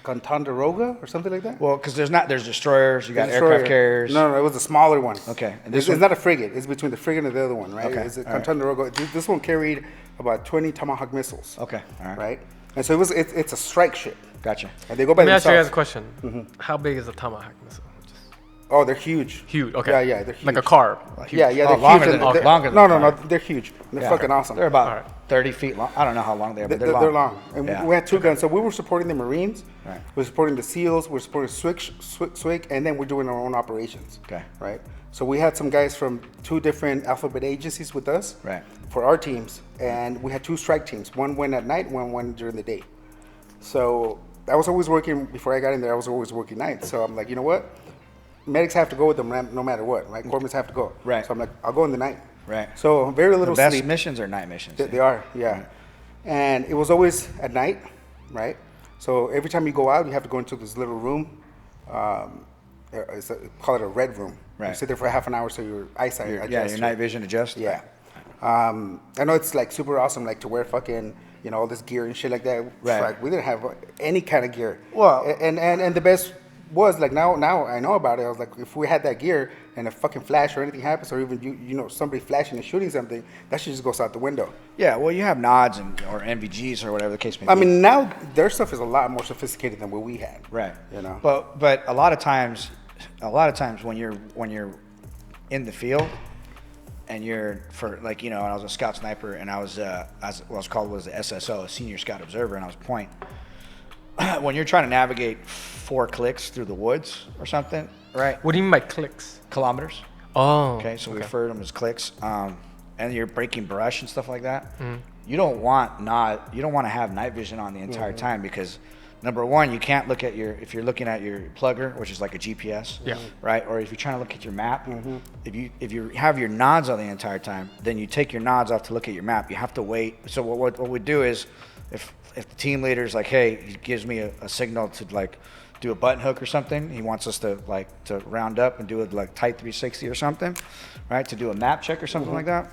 Contandaroga or something like that. Well, because there's destroyers, you got aircraft carriers. No, it was a smaller one. Okay, and it's not a frigate. It's between the frigate and the other one, right? Okay, It's a Contandaroga. This one carried about 20 Tomahawk missiles. Okay, all right. Right, and so it's a strike ship. Gotcha. And they go by Let me ask you guys themselves. a question. How big is a Tomahawk missile? Oh, they're huge. Huge. Okay. Yeah, they're huge. Like a car. Yeah, they're longer huge. than- and they're- longer than No, a no, car. they're huge. They're Yeah. fucking awesome. They're about All right. 30 feet long. I don't know how long they are, but they're long. They're long. And Yeah. we had 2 guns. So we were supporting the Marines. Right. We're supporting the SEALs. We're supporting SWIG, and then we're doing our own operations. Okay. Right. So we had some guys from 2 different alphabet agencies with us. Right. For our teams, and we had 2 strike teams. One went at night, one went during the day. So I was always working before I got in there. I was always working nights. So I'm like, you know what? Medics have to go with them no matter what, right? Corpsmen have to go. Right. So I'm like, I'll go in the night. Right. So very little The best sleep. missions are night missions. They are, yeah. And it was always at night, right? So every time you go out, you have to go into this little room. Call it a red room. Right. You sit there for half an hour so your eyesight adjusts. Your night vision adjusts. Yeah. I know it's like super awesome, like to wear fucking, all this gear and shit like that. Right. Like, we didn't have any kind of gear. Well- and the best was like now I know about it. I was like, if we had that gear and a fucking flash or anything happens, or even somebody flashing and shooting something, that shit just goes out the window. Yeah. Well, you have nods or NVGs or whatever the case may be. I mean, now their stuff is a lot more sophisticated than what we had. Right. But a lot of times when you're in the field and you're and I was a scout sniper and I was the SSO, a senior scout observer, and I was point. When you're trying to navigate 4 clicks through the woods or something, right? What do you mean by clicks? Kilometers. Oh. Okay, so we refer to them as clicks. And you're breaking brush and stuff like that. You don't want to have night vision on the entire time because number one, you can't look at if you're looking at your plugger, which is like a GPS, right? Or if you're trying to look at your map, if you have your nods on the entire time, then you take your nods off to look at your map. You have to wait. So what we do is, if the team leader's like, hey, he gives me a signal to like do a button hook or something, he wants us to round up and do a like tight 360 or something, right? To do a map check or something like that.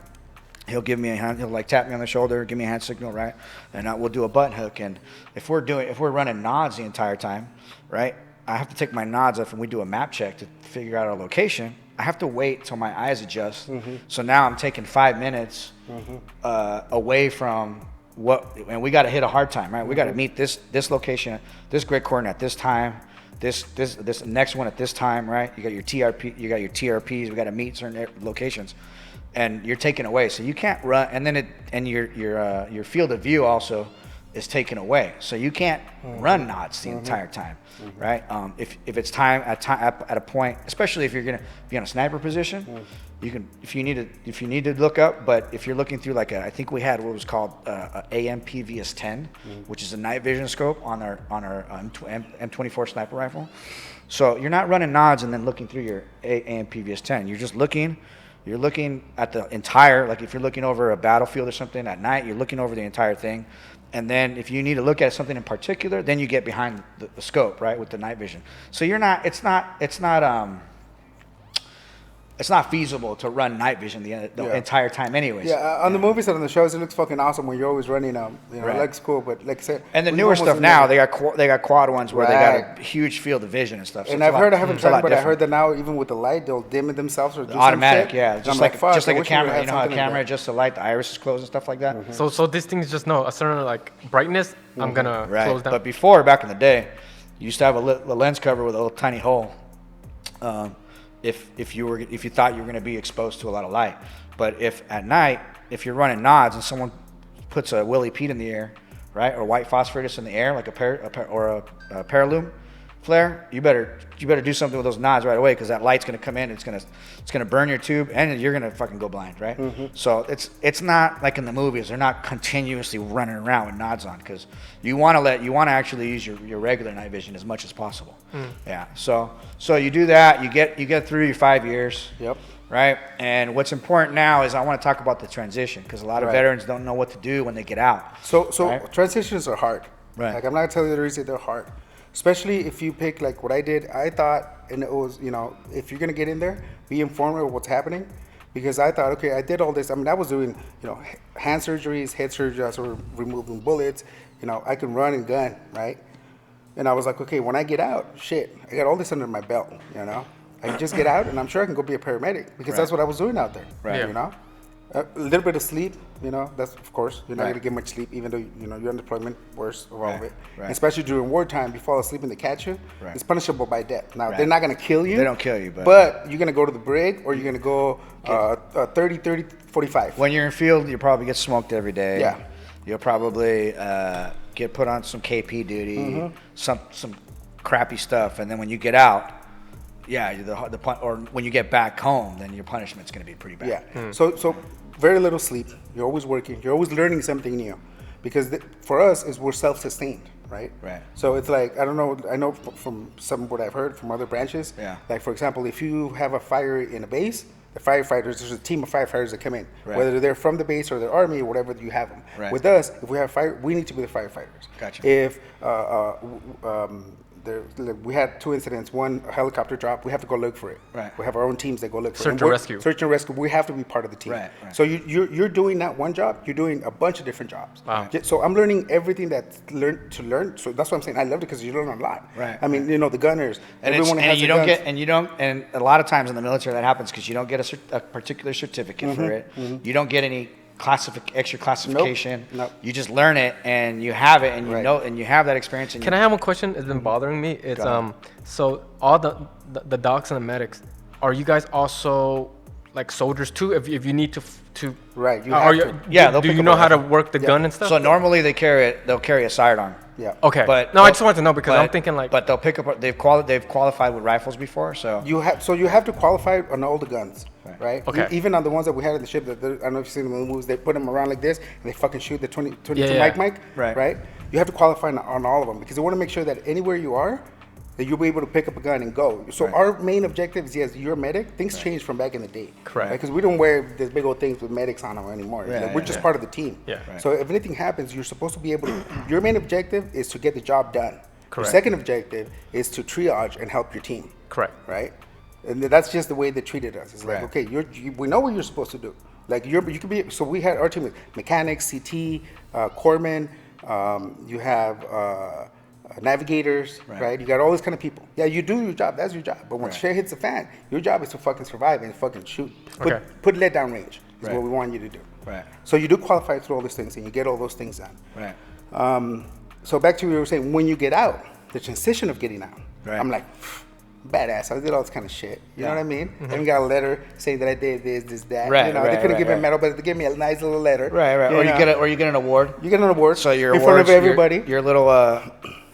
He'll give me a hand. He'll like tap me on the shoulder, give me a hand signal, right? And we'll do a button hook. And if we're running nods the entire time, right? I have to take my nods off and we do a map check to figure out our location. I have to wait till my eyes adjust. So now I'm taking 5 minutes away from and we got to hit a hard time, right? We got to meet this location, this grid coordinate at this time, this next one at this time, right? You got your TRPs. We got to meet certain locations. And you're taken away, so you can't run. And then your field of view also is taken away, so you can't run knots the entire time, right? If it's time at a point, especially if you're gonna be on a sniper position, you can if you need to look up. But if you're looking through I think we had what was called a AMPVS-10, which is a night vision scope on our M24 sniper rifle. So you're not running nods and then looking through your AMPVS-10. You're just looking. You're looking at the entire, like if you're looking over a battlefield or something at night, you're looking over the entire thing. And then if you need to look at something in particular, then you get behind the scope, right, with the night vision. So you're not, it's not feasible to run night vision the entire time anyways. Yeah, on the movies and on the shows, it looks fucking awesome when you're always running them. You know, Right. it looks cool, but like I said... And the newer stuff now, they got quad ones where they got a huge field of vision and stuff. So And it's I haven't it's a tried lot it, but I heard different. that now, even with the light, they'll dim it themselves or do Automatic, some shit. yeah. And Just I'm like fuck, just I like a wish we would've camera. had You know how a something like camera that. just to light the iris is closed and stuff like that? So these things just know a certain like brightness. I'm gonna close down. But before, back in the day, you used to have a lens cover with a little tiny hole. If you thought you were going to be exposed to a lot of light, but if at night, if you're running nods and someone puts a Willie Pete in the air, right, or white phosphorus in the air, like a Paralume flare, you better do something with those nods right away, because that light's going to come in, it's going to burn your tube, and you're going to fucking go blind, right? So it's not like in the movies. They're not continuously running around with nods on, because you want to actually use your regular night vision as much as possible. Yeah. So you do that. You get through your 5 years. Yep. Right. And what's important now is I want to talk about the transition, because a lot of veterans don't know what to do when they get out. So right? transitions are hard. Right. Like, I'm not telling you the reason they're hard. Especially if you pick like what I did. I thought, and it was, if you're gonna get in there, be informed of what's happening, because I thought, okay, I did all this. I mean, I was doing, hand surgeries, head surgery, I was removing bullets. I can run and gun, right? And I was like, okay, when I get out, shit, I got all this under my belt. I can just get out, and I'm sure I can go be a paramedic, because that's what I was doing out there. Right. Yeah. A little bit of sleep, that's, of course, you're not Right. going to get much sleep, even though, you're on deployment, worst of all of it. Right. Especially during wartime, you fall asleep and they catch you, Right. it's punishable by death. Now, Right. they're not going to kill you. They don't kill you, but you're going to go to the brig, or you're going to go 30, 45. When you're in field, you probably get smoked every day. Yeah. You'll probably get put on some KP duty, some crappy stuff, and then when you get out, or when you get back home, then your punishment's going to be pretty bad. Yeah. So very little sleep. You're always working. You're always learning something new, because for us, we're self-sustained, right? Right. So it's like, I don't know. I know from some of what I've heard from other branches. Yeah. Like, for example, if you have a fire in a base, the firefighters, there's a team of firefighters that come in, Right. whether they're from the base or the army or whatever, you have them. Right. With us, if we have fire, we need to be the firefighters. Gotcha. If we had 2 incidents. One, a helicopter drop. We have to go look for it. Right. We have our own teams that go look for it. Search and rescue. Search and rescue. We have to be part of the team. Right. So you're doing not one job. You're doing a bunch of different jobs. Wow. So I'm learning everything that's learn. So that's what I'm saying. I love it, because you learn a lot. Right. I mean, the gunners. And everyone has their guns. And a lot of times in the military that happens, because you don't get a particular certificate for it. You don't get any extra classification. Nope. You just learn it, and you have it, and you Right. know, and you have that experience. And Can I have one question? It's been bothering me. It's so all the docs and the medics, are you guys also like soldiers too? If you need to Right, you are have you, to. Yeah, they'll do pick you up know a how to rifle. work the gun and stuff? So normally they'll carry a sidearm. Yeah. Okay. But No, I just wanted to know, because I'm thinking like. But they'll pick up. They've qualified with rifles before, so. You have to qualify on all the guns, right? Okay. Even on the ones that we had in the ship, I don't know if you've seen them in the movies. They put them around like this, and they fucking shoot the 22 Yeah. mic, Right. You have to qualify on all of them, because they want to make sure that anywhere you are, that you'll be able to pick up a gun and go. So Right. our main objective is, yes, you're a medic. Things change from back in the day. Correct. Because we don't wear these big old things with medics on them anymore. Yeah, Like, we're yeah, just yeah. part of the team. Yeah. Right. So if anything happens, you're supposed to be able to. Your main objective is to get the job done. Correct. Your second objective is to triage and help your team. Correct. Right? And that's just the way they treated us. It's like, Right. okay, we know what you're supposed to do. Like, you could be. So we had our team with mechanics, CT, corpsmen. You have navigators, right. You got all these kind of people. Yeah, you do your job. That's your job. But when Right. shit hits the fan, your job is to fucking survive and fucking shoot. Okay. Put let down range is Right. what we want you to do. Right. So you do qualify through all these things, and you get all those things done. Right. So back to what you were saying, when you get out, the transition of getting out, Right. I'm like, badass. I did all this kind of shit. You know Yeah. what I mean? And we got a letter saying that I did this, that. Right, They right, couldn't right, give me a right. medal, but they gave me a nice little letter. Right. Or you get an award. You get an award. So your in front of awards, everybody. Your little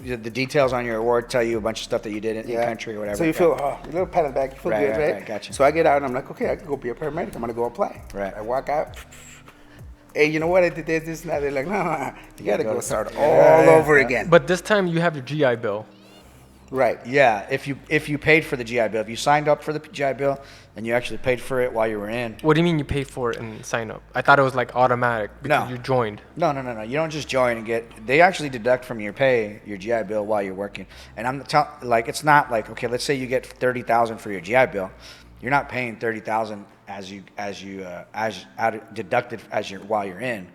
the details on your award tell you a bunch of stuff that you did in your country or whatever. So you feel, a little pat on the back, you feel Right, good, right, right? right, gotcha. So I get out and I'm like, okay, I can go be a paramedic. I'm gonna go apply. Right. I walk out. Hey, you know what? I did this, and that. They're like, no, you gotta go start Yeah, all yeah, over yeah. again. But this time you have your GI Bill. Right. Yeah, if you paid for the GI Bill, if you signed up for the GI Bill and you actually paid for it while you were in. What do you mean you paid for it and sign up? I thought it was like automatic because No. you joined. No. You don't just join and get. They actually deduct from your pay your GI Bill while you're working. And like it's not like, okay, let's say you get $30,000 for your GI Bill, you're not paying $30,000 deducted while you're in.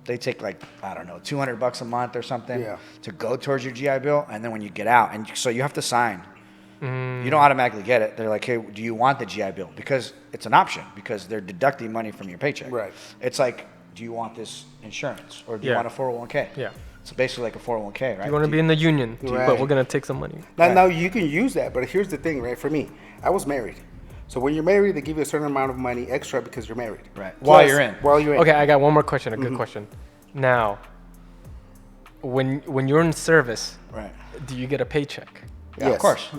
They take like, I don't know, $200 a month or something to go towards your GI Bill, and then when you get out, and so you have to sign. You don't automatically get it. They're like, hey, do you want the GI Bill? Because it's an option, because they're deducting money from your paycheck. Right. It's like, do you want this insurance, or do you want a 401k? Yeah. It's basically like a 401k, right? You want to be in the union, but we're gonna take some money. Now you can use that, but here's the thing, right? For me, I was married. So when you're married, they give you a certain amount of money extra because you're married. Right. Plus, While you're in. Okay, I got one more question. A good question. Now, when you're in service, Right. do you get a paycheck? Yeah, of course.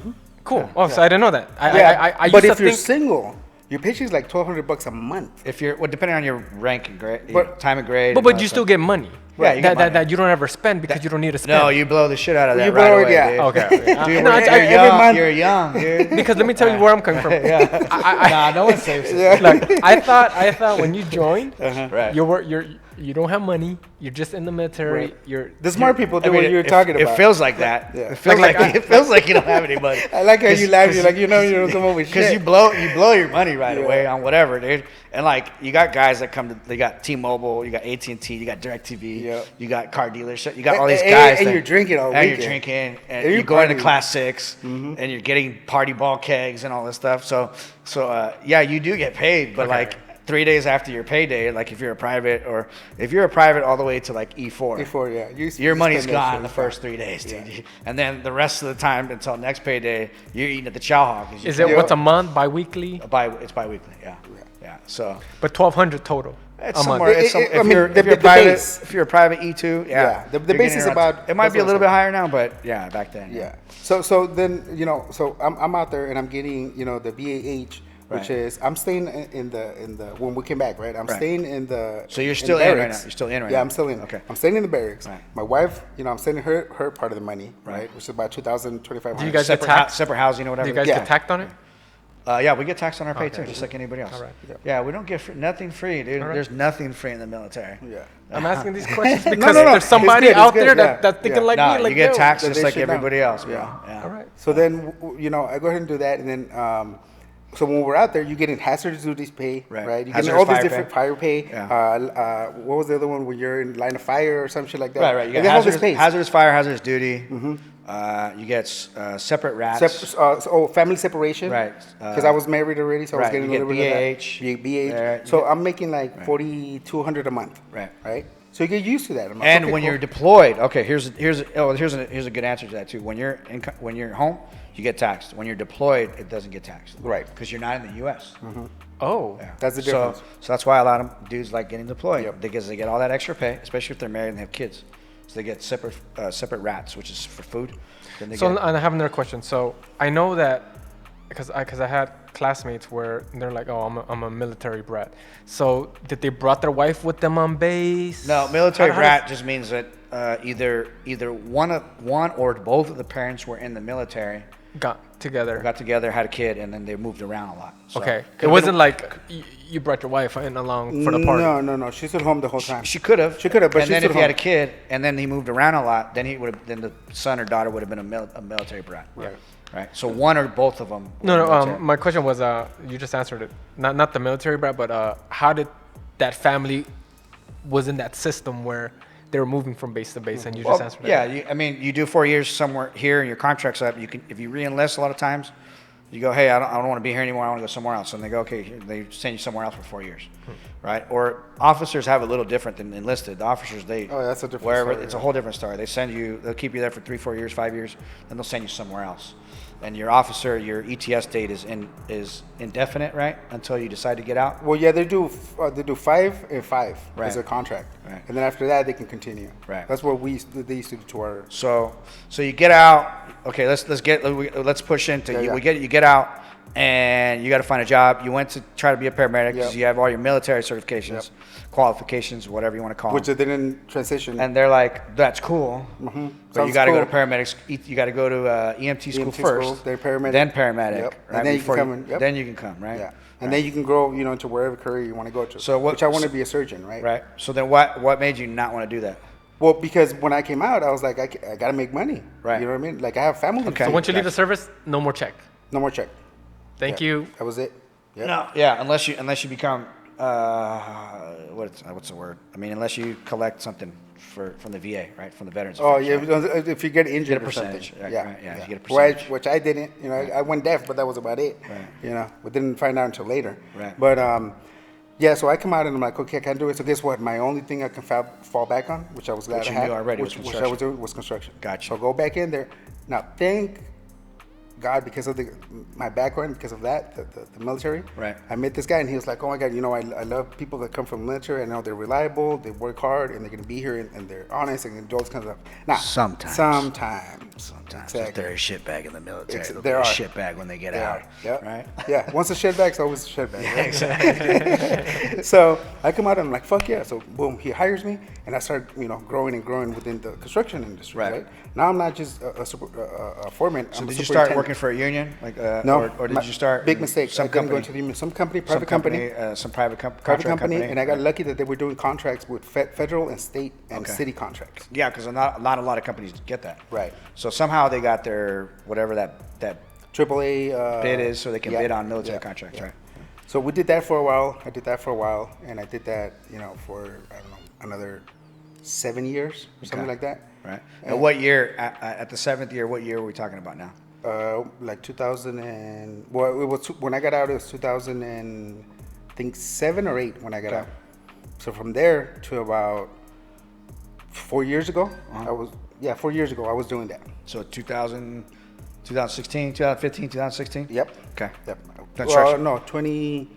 Cool. Oh, so I didn't know that. I but used if to you're think, single, your paycheck is like $1,200 a month. If you're, well, depending on your rank and grade, But- time of grade. but and all you that still stuff. get money. Yeah, you get money. That you don't ever spend because you don't need to spend. No, you blow the shit out of that You right blow it, away, yeah. dude. Okay. Dude, No, you're, I- young, every month- you're young, dude. Because let me tell you where I'm coming from. Nah, no one saves it. Like I thought when you joined, Right. you don't have money. You're just in the military. Right. You're The smart people do I mean, what you're it, talking about. It feels like that. Yeah. It feels like it feels like you don't have any money. I like how you laugh. You're like, you don't come up with Because shit. you blow your money right away on whatever, dude. And like you got guys that they got T-Mobile, you got AT&T, you got DirecTV, Yep. you got car dealership, you got all these And- guys. and you're drinking all and weekend. you're drinking, and you're you're going to partying. Class 6, and you're getting party ball kegs and all this stuff. So yeah, you do get paid, but like 3 days after your payday, like if you're a private all the way to like E4. Before, yeah. Your money's spend that gone shit. the first 3 days, dude. And then the rest of the time until next payday, you're eating at the Chow Hog. Is it once a month, bi-weekly? It's bi-weekly, yeah. So But 1,200 total. it's a somewhere. month. If you're a private E2, Yeah, the you're base getting is around- about- It might that's be a what little I'm bit higher now, but yeah, back then. Yeah. So then so I'm out there and I'm getting the BAH, which is I'm staying in the when we came back, right? I'm staying in the. So you're in still the in right barracks. now? You're still in right Yeah, now? I'm still in. Okay. I'm staying in the barracks. Right. My wife, I'm sending her part of the money, right? Which is about $2,000, Do you guys get Separate, taxed? separate housing or whatever. Do you guys Yeah. get taxed on it? Yeah, we get taxed on our pay too, just like anybody else. All right. Yeah, we don't get nothing free, dude. right. There's nothing free in the military. Yeah. I'm asking these questions because no, there's somebody it's good, out it's good, there yeah, that's thinking yeah. like No, me. Like, you get yo. taxed So just they like should know. everybody else, bro. Yeah. Yeah. All right. So then, I go ahead and do that, and then, so when we're out there, you get in hazardous duties pay, right? You get Hazardous all these fire different pay. fire pay. Yeah. What was the other one when you're in line of fire or some shit like that? Right. You They get have all this pays. hazardous fire, hazardous duty. You get separate rats. Family separation. Right. Because I was married already, so I was right, getting you a little bit get of that. BAH. Yeah, So I'm making like $4,200 a month. Right. Right. So you get used to that. I'm like, And okay, when cool. you're deployed, okay, here's a good answer to that too. When you're home, you get taxed. When you're deployed, it doesn't get taxed. Right. Because you're not in the U.S. Oh. Yeah. That's the difference. So that's why a lot of dudes like getting deployed because they get all that extra pay, especially if they're married and they have kids. So they get separate rats, which is for food. Then they So get, and I have another question. So I know that because I had classmates where they're like, oh, I'm a military brat. So did they brought their wife with them on base? no, military How does- brat just means that either one or both of the parents were in the military, got together. got together, had a kid, and then they moved around a lot. So, Okay. It wasn't like you brought your wife in along for the party. No. She's at home the whole time. She could have. She could have, but and she's then at if he had a home. kid, and then he moved around a lot, then then the son or daughter would have been a military brat. Right. Right. So one or both of them. No. were military. My question was, you just answered it. Not the military brat, but how did that family was in that system where they were moving from base to base, and you just answered yeah. it. You do 4 years somewhere here, and your contract's up. You can, if you re-enlist a lot of times, you go, hey, I don't want to be here anymore. I want to go somewhere else. And they go, okay, they send you somewhere else for 4 years, right? Or officers have a little different than enlisted. The officers, that's a different wherever story, it's yeah. a whole different story. They'll keep you there for 3, 4 years, 5 years, then they'll send you somewhere else. And your officer, your ETS date is indefinite, right? Until you decide to get out. Well, yeah, they do 5 and 5 Right. as a contract, Right. and then after that they can continue. Right. That's what they used to do to our. So you get out. Okay, let's push into Yeah, you. yeah. You get out, and you got to find a job. You went to try to be a paramedic because Yep. you have all your military certifications, qualifications, whatever you want to call Which them. I didn't transition. And they're like, that's cool, but you Sounds got to go cool. to paramedics. You got to go to EMT school EMT first, school, then paramedic. then paramedic, Yep. right? And then you Before can come in, yep. Then you can come, right? Yeah. And then you can grow, into wherever career you want to go to. So what- Which I want to be a surgeon, right? Right. So then what made you not want to do that? Well, because when I came out, I was like, I got to make money. Right. You know what I mean? Like, I have family. to Okay. So feed. once you leave the service, no more check. No more check. Thank Yeah. you. That was it. Yep. No. Yeah, unless you become what's the word? I mean, unless you collect something from the VA, right? From the Veterans. Oh, Affairs, yeah. right? If you get injured Get a or something. percentage, right, Yeah. right, yeah, if you get a Which- percentage. Which I didn't. I went deaf, but that was about it. Right. We didn't find out until later. Right. But, yeah, so I come out and I'm like, okay, I can't do it. So guess what? My only thing I can fall back on, which I was glad Which I you had, knew already was which I construction. was doing, was construction. Gotcha. So go back in there. Now, thank God, because of my background, because of that, the military. Right. I met this guy and he was like, oh my God, I love people that come from the military. I know they're reliable, they work hard, and they're going to be here, and they're honest, and all this kind of stuff. Now, Sometimes. If they're a shitbag in the military, they'll be There a are. shitbag when they get out. Yep. Right? Yeah. Once a shitbag, it's always a shitbag. Yeah, right? exactly. So I come out and I'm like, fuck yeah. So boom, he hires me, and I start, growing and growing within the construction industry. Right. Right. Now I'm not just a foreman. So I'm a did you start superintendent. working for a union, No. or did you start Big mistake. Some I didn't go company, into the union. Some company, some private company. some private Private company, company, and I got lucky that they were doing contracts with federal and state and Okay. city contracts. Yeah, because not a lot of companies get that. Right. So somehow they got their whatever that AAA bid is, so they can yeah, bid on military yeah, contracts, yeah. right? So we did that for a while. I did that for a while, and I did that, for I don't know, another 7 years or something Okay. like that. Right. And what year? At the 7th year, what year are we talking about now? Like 2000 and well, it was when I got out. It was 2000 and I think 7 or 8 when I got Okay. out. So from there to about 4 years ago, Uh-huh. 4 years ago I was doing that. So 2016, 2015, 2016? Yep. Okay. Yep. Construction. No, 2018,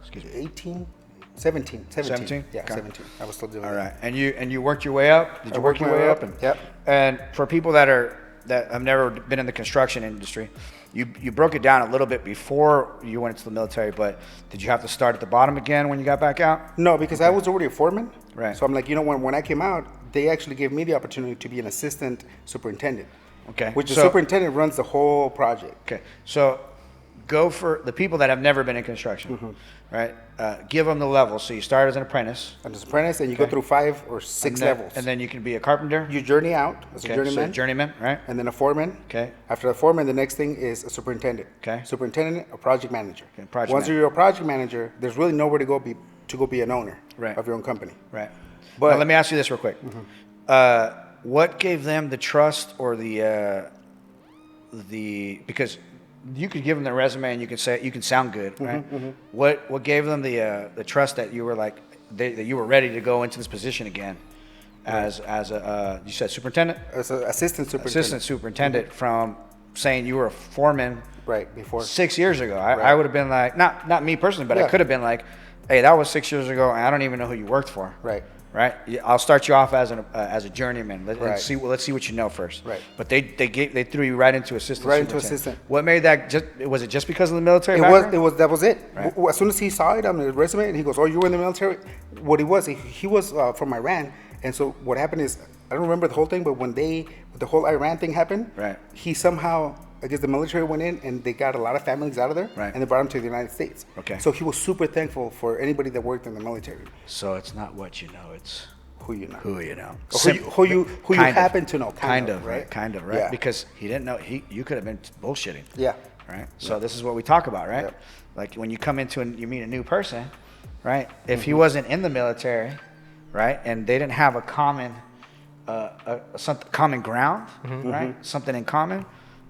Excuse me. 17. 17? Yeah, Okay. 17. I was still doing All that. right. And you worked your way up? Did I you work worked your my way way up? up. Yep. And for people that have never been in the construction industry, you broke it down a little bit before you went into the military, but did you have to start at the bottom again when you got back out? No, because I was already a foreman. Right. So I'm like, when I came out, they actually gave me the opportunity to be an assistant superintendent. Okay. Which the So- superintendent runs the whole project. Okay. So go for the people that have never been in construction, right? Give them the level. So you start as an apprentice. I'm an apprentice, and you go through 5 or 6 and then- levels. And then you can be a carpenter. you journey out as Okay, a journeyman, So journeyman, right? and then a foreman. Okay. After the foreman, the next thing is a superintendent. Okay. Superintendent, a project manager. Okay, project Once manager. you're a project manager, there's really nowhere to go be an owner Right. of your own company. Right. But- Now, let me ask you this real quick. What gave them the trust or the because you could give them their resume and you can sound good, right? What gave them the trust that you were like that you were ready to go into this position again as a you said superintendent, As an assistant superintendent. assistant superintendent from saying you were a foreman Right, before. 6 years ago. I Right. would have been like not me personally, but I Yeah. could have been like, hey, that was 6 years ago, and I don't even know who you worked for. Right. Right. Yeah, I'll start you off as a journeyman. Right. Let's see what you know first. Right. But they threw you right into assistant. Right into superintendent. assistant. What made that? Was it just because of the military? That was it. Right. As soon as he saw it on the resume, and he goes, "Oh, you were in the military." What he was from Iran, and so what happened is, I don't remember the whole thing, but when the whole Iran thing happened, Right. he somehow, I guess the military went in and they got a lot of families out of there, Right. and they brought him to the United States. Okay. So he was super thankful for anybody that worked in the military. So it's not what you know; it's Who you know. who you know. Who you Kind of. happen to know. Kind of, right? Kind of, right? Yeah. Because he didn't know. You could have been bullshitting. Yeah. Right. So this is what we talk about, right? Yep. Like when you come into and you meet a new person, right? If Mm-hmm. he wasn't in the military, right, and they didn't have a common, common ground, Mm-hmm. right, something in common,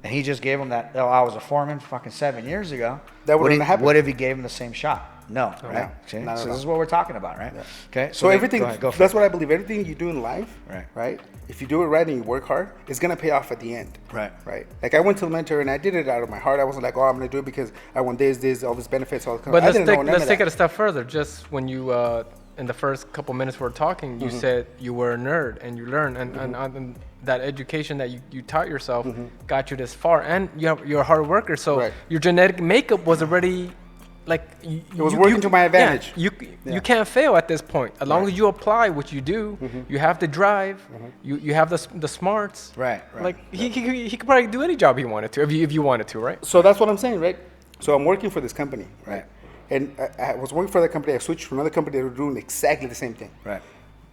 and he just gave him that. Oh, I was a foreman fucking 7 years ago. That wouldn't What if- have happened. What if he gave him the same shot? No, right? no, See? not at So all. this is what we're talking about, right? Yeah. Okay. So then- everything, Go ahead, go for that's it. what I believe. Everything you do in life, Right. right? If you do it right and you work hard, it's gonna pay off at the end. Right. Right. Like I went to the mentor and I did it out of my heart. I wasn't like, oh, I'm gonna do it because I want this, all these benefits, all this. But I didn't know none let's of take that. it a step further. Just when you in the first couple minutes we're talking, you said you were a nerd and you learned, and that education that you taught yourself got you this far, and you're a hard worker. So your genetic makeup was already like it was working to my advantage. Yeah, you can't fail at this point as long as you apply, which you do. You have the drive, you have the smarts. Right. Like he could probably do any job he wanted to if you wanted to, right? So that's what I'm saying, right? So I'm working for this company, right? And I was working for that company. I switched to another company that were doing exactly the same thing. Right.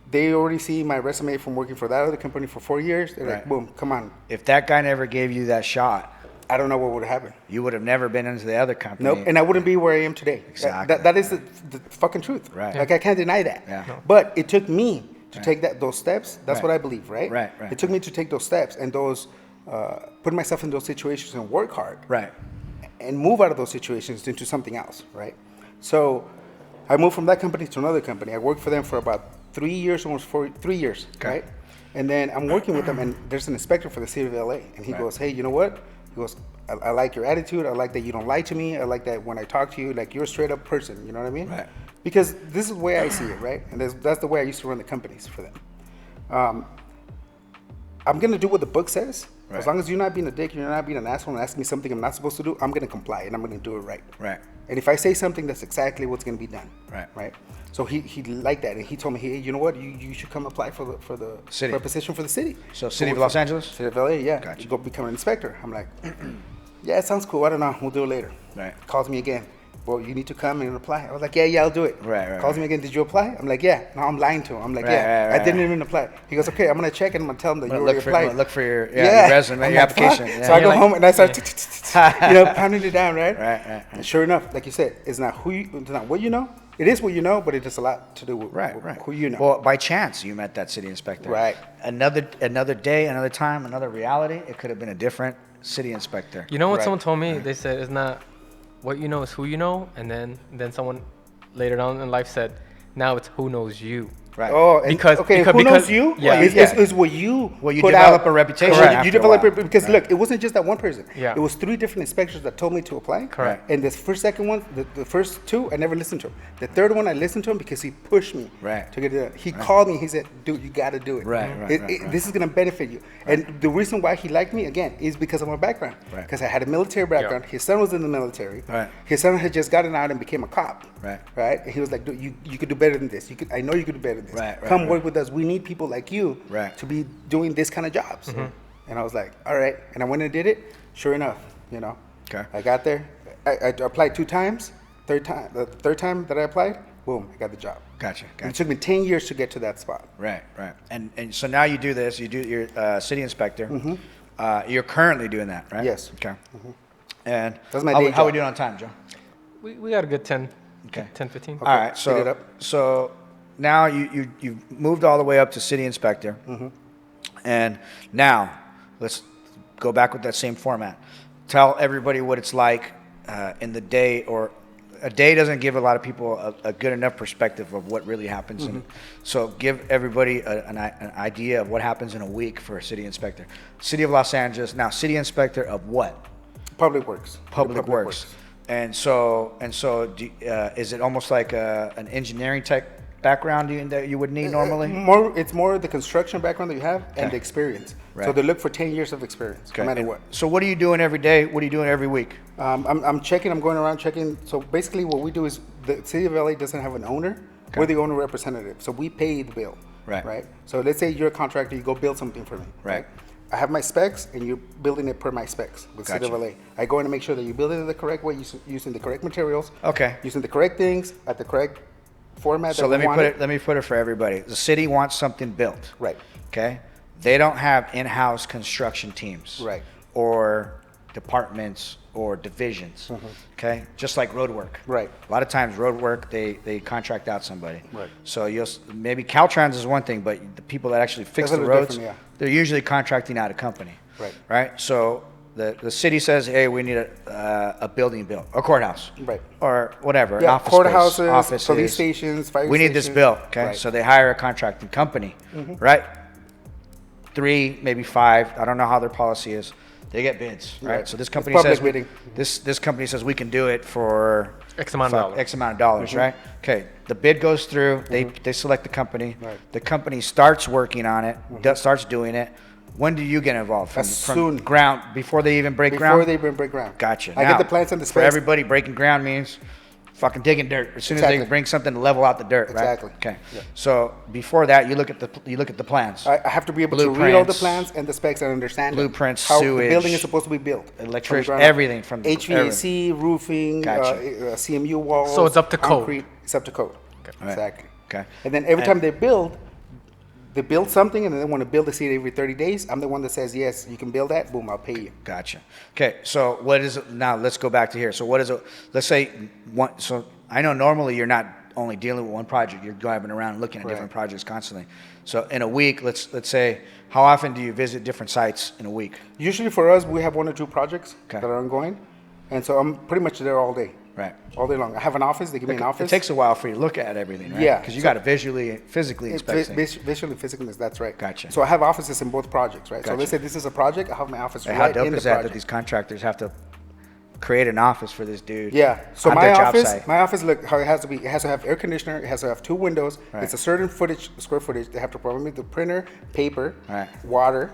They already see my resume from working for that other company for 4 years. They're like, boom, come on. If that guy never gave you that shot, I don't know what would happen. you would have never been into the other company. Nope, and I wouldn't be where I am today. Exactly. That is the fucking truth. Right. Like, I can't deny that. Yeah. No. But it took me to take those steps. That's what I believe, right? Right. It took me to take those steps and put myself in those situations and work hard. Right. And move out of those situations into something else, right? So I moved from that company to another company. I worked for them for about 3 years, almost 3 years, right? And then I'm working with them, and there's an inspector for the city of LA, and he goes, hey, you know what? He goes, I like your attitude. I like that you don't lie to me. I like that when I talk to you, like, you're a straight up person. You know what I mean? Right. Because this is the way I see it, right? And that's the way I used to run the companies for them. I'm going to do what the book says. Right. As long as you're not being a dick, you're not being an asshole and asking me something I'm not supposed to do, I'm going to comply, and I'm going to do it right. Right. And if I say something, that's exactly what's going to be done. Right. Right. So he liked that, and he told me, hey, you know what? You should come apply for the City. for a position for the city. So City of Los Angeles? City of LA, yeah. Gotcha. Go become an inspector. I'm like, yeah, it sounds cool. I don't know. We'll do it later. Right. Calls me again. Well, you need to come and apply. I was like, yeah, I'll do it. Right. Calls me again. Did you apply? I'm like, yeah. No, I'm lying to him. I'm like, Right. I didn't even apply. He goes, okay, I'm gonna check and I'm gonna tell him that you already applied. Look for your resume, I'm your like, application. fuck. Yeah. So I go like- home and I start, pounding it down, right? Right. And sure enough, like you said, it's not what you know. It is what you know, but it has a lot to do with who you know. Well, by chance you met that city inspector. Right. Another day, another time, another reality. It could have been a different city inspector. You know what Right. someone told me? They said it's not what you know, it's who you know, and then someone later on in life said, now it's who knows you. Right. Oh, and who knows you? Yeah. Is what you you put develop out. a reputation. Correct. after You a develop while. it because look, it wasn't just that one person. Yeah. It was 3 different inspectors that told me to apply. Correct. And the second one, the first 2, I never listened to him. The third one, I listened to him because he pushed me. Right. To get it done. He called me. He said, "Dude, you got to do it. Right. This is gonna benefit you." And the reason why he liked me again is because of my background. Right. Because I had a military background. His son was in the military. Right. His son had just gotten out and became a cop. Right. Right. And he was like, "Dude, you could do better than this. I know you could do better than this. Right, Come work with us. We need people like you Right. to be doing this kind of jobs." And I was like, all right. And I went and did it. Sure enough, Okay. I got there. I applied 2 times. The third time that I applied, boom, I got the job. Gotcha. And it took me 10 years to get to that spot. Right. And so now you do this. You do your city inspector. You're currently doing that, right? Yes. Okay. And That's my how, day how we job. doing on time, Joe? We got a good 10, Okay. 10, 15. All right. Speed it up. So now you've moved all the way up to city inspector, and now let's go back with that same format. Tell everybody what it's like in the day, or a day doesn't give a lot of people a good enough perspective of what really happens. And so give everybody an idea of what happens in a week for a city inspector. City of Los Angeles. Now, city inspector of what? Public Works. Public Works. And so, is it almost like an engineering tech background that you would need normally? It's more the construction background that you have and the experience. Right. So they look for 10 years of experience, no matter And what. So what are you doing every day? What are you doing every week? I'm checking. I'm going around checking. So basically, what we do is the city of LA doesn't have an owner. We're the owner representative. So we pay the bill. Right. So let's say you're a contractor. You go build something for me. Right. I have my specs, and you're building it per my specs with city of LA. I go in and make sure that you build it in the correct way, using the correct materials. Okay. Using the correct things at the correct format. So that let we want me put it for everybody. The city wants something built. Right. Okay. They don't have in-house construction teams. Right. Or departments or divisions. Okay. Just like road work. Right. A lot of times road work they contract out somebody. Right. So maybe Caltrans is one thing, but the people that actually fix That's a the little roads, different, yeah. they're usually contracting out a company. Right. Right. So the city says, hey, we need a building built, a courthouse. Right. Or whatever. An Yeah, office space, courthouses, offices. police stations, fire We need this stations. built. Okay. Right. So they hire a contracting company. Right. 3, maybe 5. I don't know how their policy is. They get bids, right? Right. So this It's company public says bidding. this company says we can do it for X amount of dollars. X amount of dollars, right? Okay, the bid goes through. They select the company. Right. The company starts working on it, starts doing it. When do you get involved? From soon. ground, before they even break Before ground? they even break ground. Gotcha. I Now, get the plans and the For specs. everybody, breaking ground means fucking digging dirt. As soon as they Exactly. bring something to level out the dirt, right? Exactly. Okay. Yeah. So before that, you look at the plans. I have to be able to read all the Blueprints. plans and the specs and understand them. Blueprints, how sewage, the building is supposed to be built. electric- From the ground up. everything from the- HVAC, roofing, Gotcha. CMU walls. So it's up to code. concrete. It's up to code. Right. Exactly. Okay. And then every time they build something, and then they want to build a seat every 30 days. I'm the one that says, yes, you can build that. Boom, I'll pay you. Gotcha. Okay, so what is it now? Let's go back to here. So what is it? Let's say one. So I know normally you're not only dealing with one project. You're driving around looking at different projects constantly. So in a week, let's say, how often do you visit different sites in a week? Usually for us, we have 1 or 2 projects Okay. that are ongoing. And so I'm pretty much there all day. Right. All day long. I have an office. They give me an office. It takes a while for you to look at everything, right? Yeah. Because you got to physically inspect things. Visually, physically, that's right. Gotcha. So I have offices in both projects, right? So Gotcha. let's say this is a project. I have my office Hey, right how dope in the is that project. that these contractors have to create an office for this dude? Yeah. So on my their job office, site? look how it has to be. It has to have air conditioner. It has to have 2 windows. Right. It's a certain square footage. They have to provide me the printer, paper, Right. water.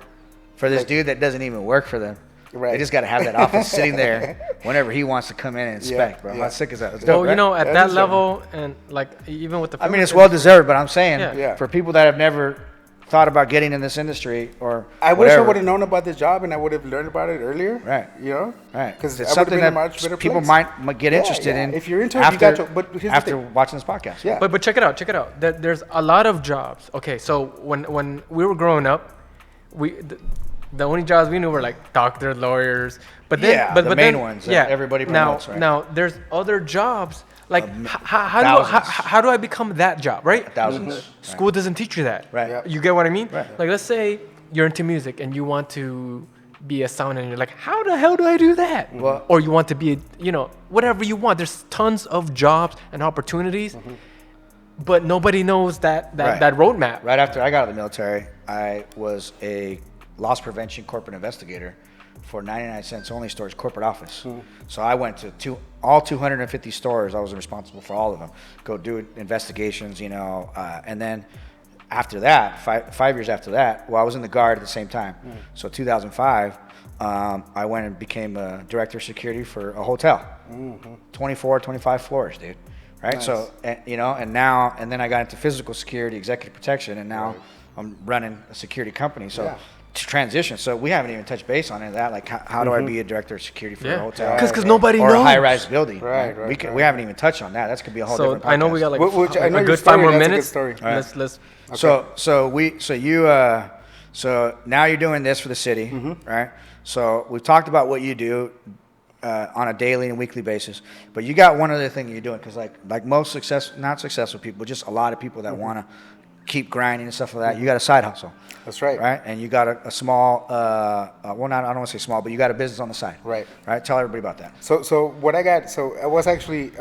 For this dude that doesn't even work for them. Right. They just got to have that office sitting there whenever he wants to come in and inspect, bro. yeah. How sick is that? That's dope, Well, you right? know, at That that is level, and like even with the I mean, film it's industry- well deserved, but I'm saying Yeah. for people that have never thought about getting in this industry or I wish I whatever, would have known about this job and I would have learned about it earlier. Right. You know? right? Because It's something that people might get interested in. If you're into it, you after, got to. But here's the after thing. watching this podcast. Yeah. But check it out, There's a lot of jobs. Okay, so when we were growing up, the only jobs we knew were like doctors, lawyers. But then, Yeah, but the but main then, ones that Yeah. everybody promotes, right? Now there's other jobs. Like thousands. how do I become that job? Right. Thousands. School doesn't teach you that. Right. Yeah. You get what I mean? Right. Like let's say you're into music and you want to be a sound engineer. Like how the hell do I do that? Well- or you want to be, whatever you want. There's tons of jobs and opportunities, but nobody knows that Right. that roadmap. Right after I got out of the military, I was a loss prevention corporate investigator for 99 cents only stores corporate office. So I went to all 250 stores. I was responsible for all of them. Go do investigations, and then after that, five years after that, well, I was in the Guard at the same time. So 2005, I went and became a director of security for a hotel. 24, 25 floors, dude. Right. Nice. So, and then I got into physical security, executive protection, and now I'm running a security company. So Yeah. to transition. So we haven't even touched base on any of that. Like, how do I be a director of security for a Yeah. hotel? Because nobody or knows. a high-rise building. Right, We haven't even touched on that. That's gonna be a whole So different podcast. I know we got like Which I know a your good story, 5 more that's a good minutes. story. Let's So now you're doing this for the city, right? So we've talked about what you do on a daily and weekly basis, but you got one other thing you're doing because like most not successful people, just a lot of people that want to keep grinding and stuff like that. You got a side hustle. That's right. Right, and you got a small, I don't want to say small, but you got a business on the side. Right. Right. Tell everybody about that. So what I got, I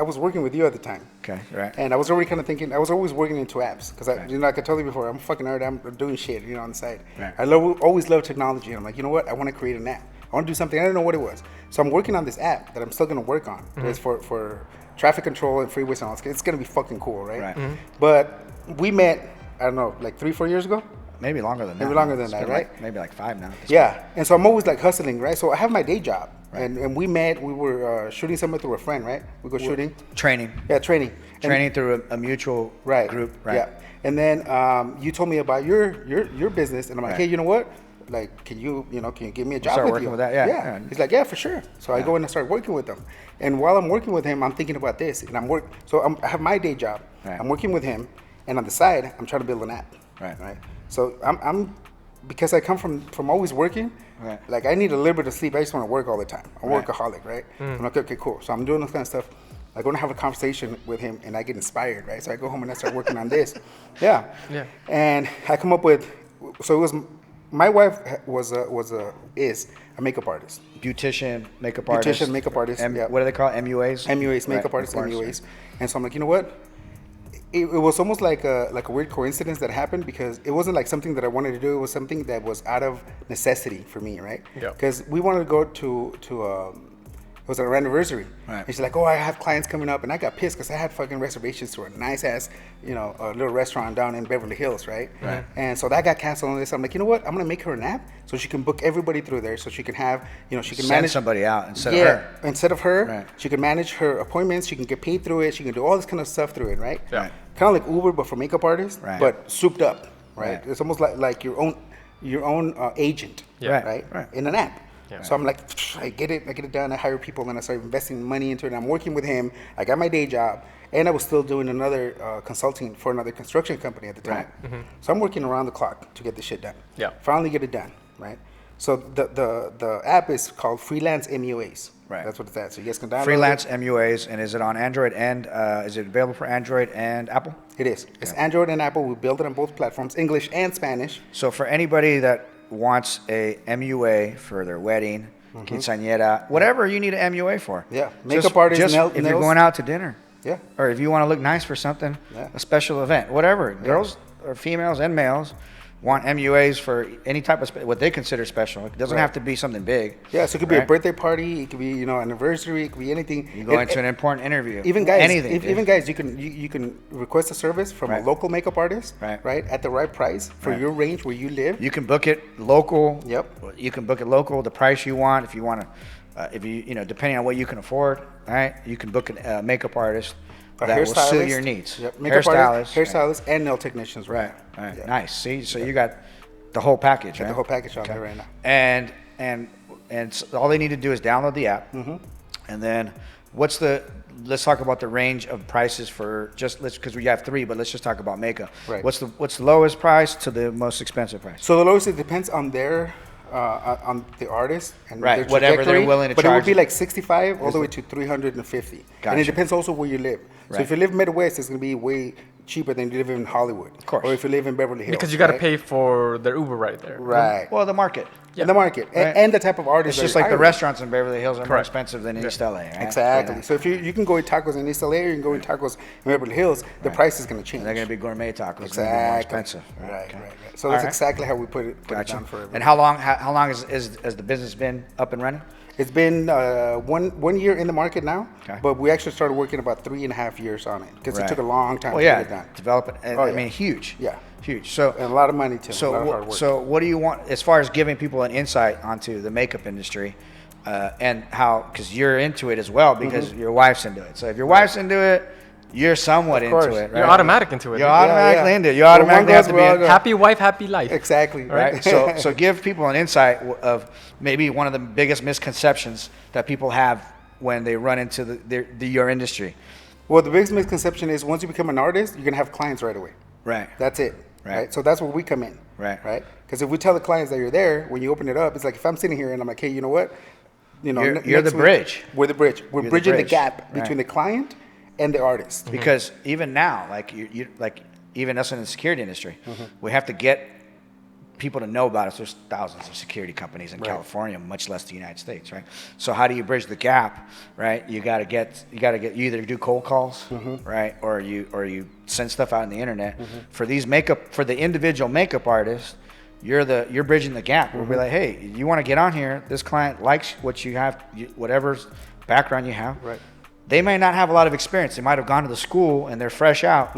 was working with you at the time. Okay. Right. And I was already kind of thinking, I was always working into apps because like I told you before, I'm a fucking nerd. I'm doing shit, on the side. Right. I always love technology. And I'm like, you know what? I want to create an app. I want to do something. I don't know what it was. So I'm working on this app that I'm still going to work on. It's for traffic control and freeways and all. It's going to be fucking cool, right? Right. But we met, I don't know, like 3-4 years ago. Maybe longer than that. Maybe longer than It's that, been right? maybe like 5 now. Yeah, and so I'm always like hustling, right? So I have my day job, and we met. We were shooting somewhere through a friend, right? We go shooting. Training. Yeah, training. Training through a mutual group. Right. Yeah, and then you told me about your business, and I'm like, Right. hey, you know what? Like, can you give me a job start with working you? with that? Yeah. He's like, yeah, for sure. So I go in and start working with him, and while I'm working with him, I'm thinking about this, and I have my day job. Right. I'm working with him, and on the side, I'm trying to build an app. Right. Right. So I'm because I come from always working. Right. Like I need a little bit of sleep. I just want to work all the time. I'm a Right. workaholic, right? I'm like, okay, cool. So I'm doing this kind of stuff. I go and have a conversation with him, and I get inspired, right? So I go home and I start working on this. Yeah. Yeah. And I come up with. So it was. My wife is a makeup artist. Beautician, makeup artist. Makeup artist. Yeah. What do they call it? MUAs? MUAs, makeup Right, artists, makeup MUAs. artists, And so I'm like, you know what? it was almost like a weird coincidence that happened, because it wasn't like something that I wanted to do. It was something that was out of necessity for me, right? Yeah. Because we wanted to go to it was our anniversary. Right. And she's like, oh, I have clients coming up. And I got pissed because I had fucking reservations to a nice-ass, a little restaurant down in Beverly Hills, right? Right. And so that got canceled on this. I'm like, you know what? I'm going to make her an app so she can book everybody through there, so she can have, she can Send manage somebody out instead of her. Instead of her, Right. she can manage her appointments. She can get paid through it. She can do all this kind of stuff through it, right? Yeah. Kind of like Uber, but for makeup artists, Right. but souped up, right? Right. It's almost like your own agent, Yeah. right? In an app. Yeah. So I'm like, I get it done. I hire people, and I start investing money into it. And I'm working with him. I got my day job, and I was still doing another consulting for another construction company at the time. Right. So I'm working around the clock to get this shit done. Yeah. Finally get it done, right? So the app is called Freelance MUAs. Right. That's what it's at. So you guys can download Freelance it. MUAs, and is it on Android and is it available for Android and Apple? It is. It's Android and Apple. We build it on both platforms, English and Spanish. So for anybody that wants a MUA for their wedding, quinceañera, whatever you need an MUA for. Yeah. Makeup artist, just if you're nails. going out to dinner. Yeah. Or if you want to look nice for something, Yeah. a special event, whatever. Girls or females and males want MUAs for any type of what they consider special. It doesn't Right. have to be something big. Yeah, so it could be a right? birthday party, it could be anniversary, it could be anything. You go into an important interview. Even guys, anything. dude. even guys, you can request a service from Right. a local makeup artist, Right. at the right price for Right. your range where you live. You can book it local. Yep. You can book it local, the price you want. If you want to, if you depending on what you can afford, right? You can book a makeup artist A that will suit hairstylist. your needs. Yep. Makeup artist, Hairstylist. hairstylists, and nail technicians. Right. Right. Yeah. Nice. See, so you got the whole package, right? The whole package out there right now. And so all they need to do is download the app, and then let's talk about the range of prices for because we have three, but let's just talk about makeup. Right. What's the lowest price to the most expensive price? So the lowest, it depends on their on the artist and Right, their whatever they're trajectory, willing to but it would charge be you. like 65 all the way to 350. And Gotcha. it depends also where you live. So Right. if you live Midwest, it's going to be way cheaper than you live in Hollywood. Of course. Or if you live in Beverly Hills. Because you got to right? pay for their Uber right there. Right. Well, the market. In the market. Right. And the type of artist. It's just that like the you're hiring. restaurants in Beverly Hills are more Correct. expensive than East LA, right? Exactly. Yeah. So if you can go eat tacos in East LA, or you can go eat tacos in Beverly Hills, the price is going to change. And they're going to be gourmet tacos. It's exactly. gonna be more expensive. Right, Okay. right, right. So All that's right. exactly how we put it Gotcha. down for everyone. And how long has the business been up and running? It's been 1 year in the market now, Okay. but we actually started working about 3.5 years on it because Right. it took a long time Well, to yeah, get it done. develop it. And, Oh, I yeah. mean, huge. Yeah. Huge. So And a lot of money too. a lot of hard work. So what do you want as far as giving people an insight onto the makeup industry, and how, because you're into it as well, because your wife's into it. So if your wife's into it, you're somewhat Of course. into it, right? You're automatic into it. You're dude. automatically yeah. into it. You Where one automatically goes, have to be we all in, go. Happy wife, happy life. Exactly. right? So give people an insight of maybe one of the biggest misconceptions that people have when they run into your industry. Well, the biggest misconception is once you become an artist, you're going to have clients right away. Right. That's it. Right. Right. So that's where we come in. Right. Right. Because if we tell the clients that you're there, when you open it up, it's like if I'm sitting here and I'm like, hey, you know what? You're next the week, bridge. We're the bridge. We're You're the bridging the bridge. gap Right. between the client and the artist. Because even now, like you like even us in the security industry, we have to get people to know about us. There's thousands of security companies in California, much less the United States, right? So how do you bridge the gap, right? You either do cold calls, right, or you send stuff out on the internet. For the individual makeup artists, you're bridging the gap. We'll be like, hey, you want to get on here? This client likes what you have, whatever background you have. Right. They may not have a lot of experience. They might have gone to the school and they're fresh out.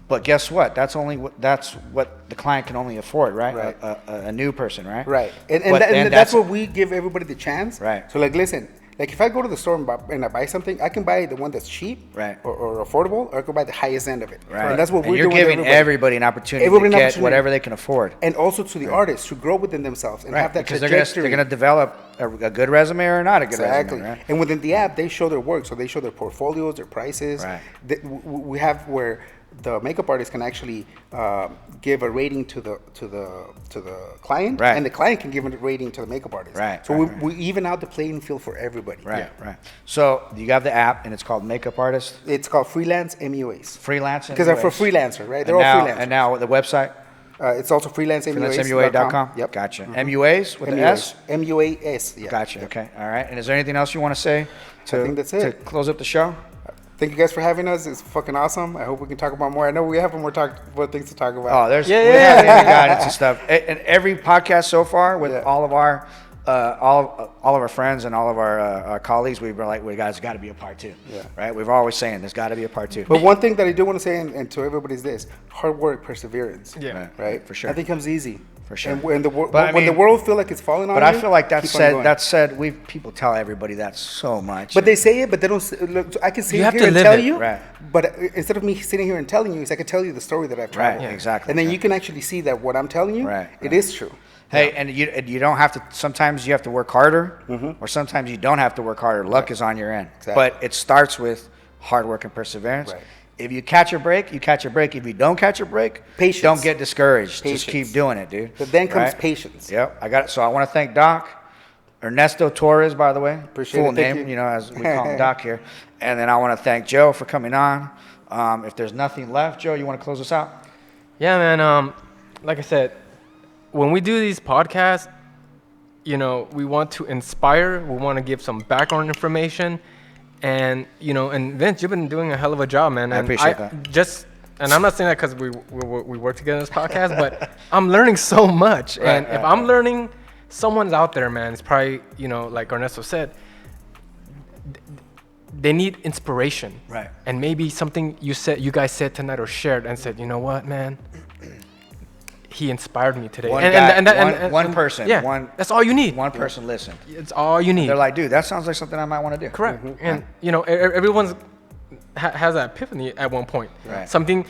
But guess what? That's what the client can only afford, right? Right. A new person, right? Right. And But then that's what we give everybody the chance. Right. So like, listen, like if I go to the store and I buy something, I can buy the one that's cheap, Right. or affordable, or I can buy the highest end of it. Right. And that's what And we're you're doing. with giving everybody an opportunity Everybody to an get opportunity. whatever they can afford. And also to the artists to grow within themselves and Right. have that Because trajectory. they're gonna develop a good resume or not a good Exactly. resume, right? And within the app, they show their work. So they show their portfolios, their prices. Right. We have where the makeup artist can actually give a rating to the client, Right. and the client can give a rating to the makeup artist. Right, So right, we even out the playing field for everybody. Right, right. So you have the app, and it's called Makeup Artist It's called Freelance MUAs. Freelance. Because they're for freelancer, right? They're and now, all freelancers. And now the website, It's also freelancemua.com. Yep. Gotcha. MUAs with the S. MUAS. Yeah. Gotcha. Okay. All right. And is there anything else you want to say I think that's to it. close up the show? Thank you guys for having us. It's fucking awesome. I hope we can talk about more. I know we have more things to talk about. Oh, there's Yeah, we yeah, haven't yeah. even gotten into stuff. And every podcast so far with all of our all of our friends and all of our colleagues, we were like, "We guys got to be a part 2." Yeah. Right? We've always saying there's got to be a part 2. But one thing that I do want to say, and to everybody, is this: hard work, perseverance. Yeah. Right. For sure. Nothing comes easy. For sure. And when the But when the world feel like it's falling on But you, I feel like keep on going. that said, people tell everybody that so much. But they say it, but they don't. Look, I can sit You have here to and live tell it. you, Right. but instead of me sitting here and telling you, I can tell you the story that I've traveled. Right, exactly. And then Yeah. you can actually see that what I'm telling you, Right, it right. is true. Hey, and you don't have to. Sometimes you have to work harder, or sometimes you don't have to work harder. Luck is on your end, Exactly. but it starts with hard work and perseverance. Right. If you catch a break, you catch a break. If you don't catch a break, Patience. don't get discouraged. Patience. Just keep doing it, dude. But then comes Right? patience. Yep, I got it. So I want to thank Doc, Ernesto Torres, by the way. Appreciate full it. Thank name, you. as we call him Doc here. And then I want to thank Joe for coming on. If there's nothing left, Joe, you want to close us out? Yeah, man. Like I said, when we do these podcasts, we want to inspire. We want to give some background information, and and Vince, you've been doing a hell of a job, man. I And appreciate that. And I'm not saying that because we work together in this podcast, but I'm learning so much. And if I'm learning, someone's out there, man. It's probably like Ernesto said, they need inspiration, Right. And maybe something you guys said tonight or shared and said, you know what, man. He inspired me today. One person. Yeah, that's all you need. One person listened. It's all you need. They're like, dude, that sounds like something I might want to do. correct. And everyone's has that epiphany at one point. Right.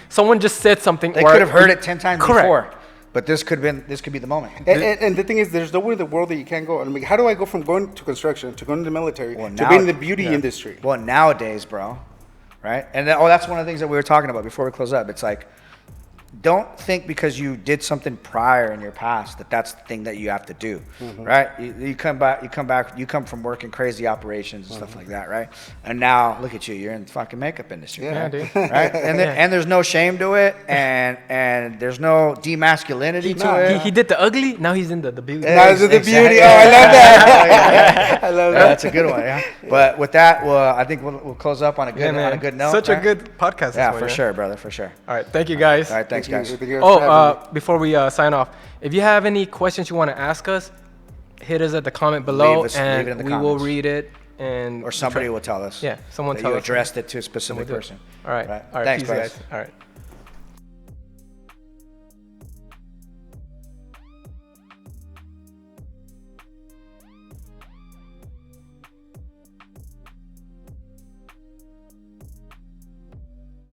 Someone just said something. They or- could have heard it 10 times Correct. before, but this could be the moment. And the thing is, there's nowhere in the world that you can't go. I mean, how do I go from going to construction to going to the military to now- being in the beauty industry? Well, nowadays, bro, right? And that's one of the things that we were talking about before we close up. It's like, don't think because you did something prior in your past that's the thing that you have to do, right? You come from working crazy operations and stuff like that, right? And now look at you, you're in the fucking makeup industry, Yeah, dude. right? And there's no shame to it, and there's no demasculinity to it. He did the ugly. Now he's in the beauty. Now it's the Exactly. beauty. Oh, I love that. I love that. That's a good one, yeah. But with that, I think we'll close up on a good note. Such right? a good podcast. Yeah, this for one, sure, brother, for sure. All right, thank you guys. All right, thanks, guys. Thank you guys for having me. Before we sign off, if you have any questions you want to ask us, hit us at the comment below, Leave and it in the we will comments. read it. And Or somebody will tell us. Yeah, someone that tell you us. addressed it to a specific We'll do it. person. All right. Right. All right. Thanks, Peace, guys. guys. All right.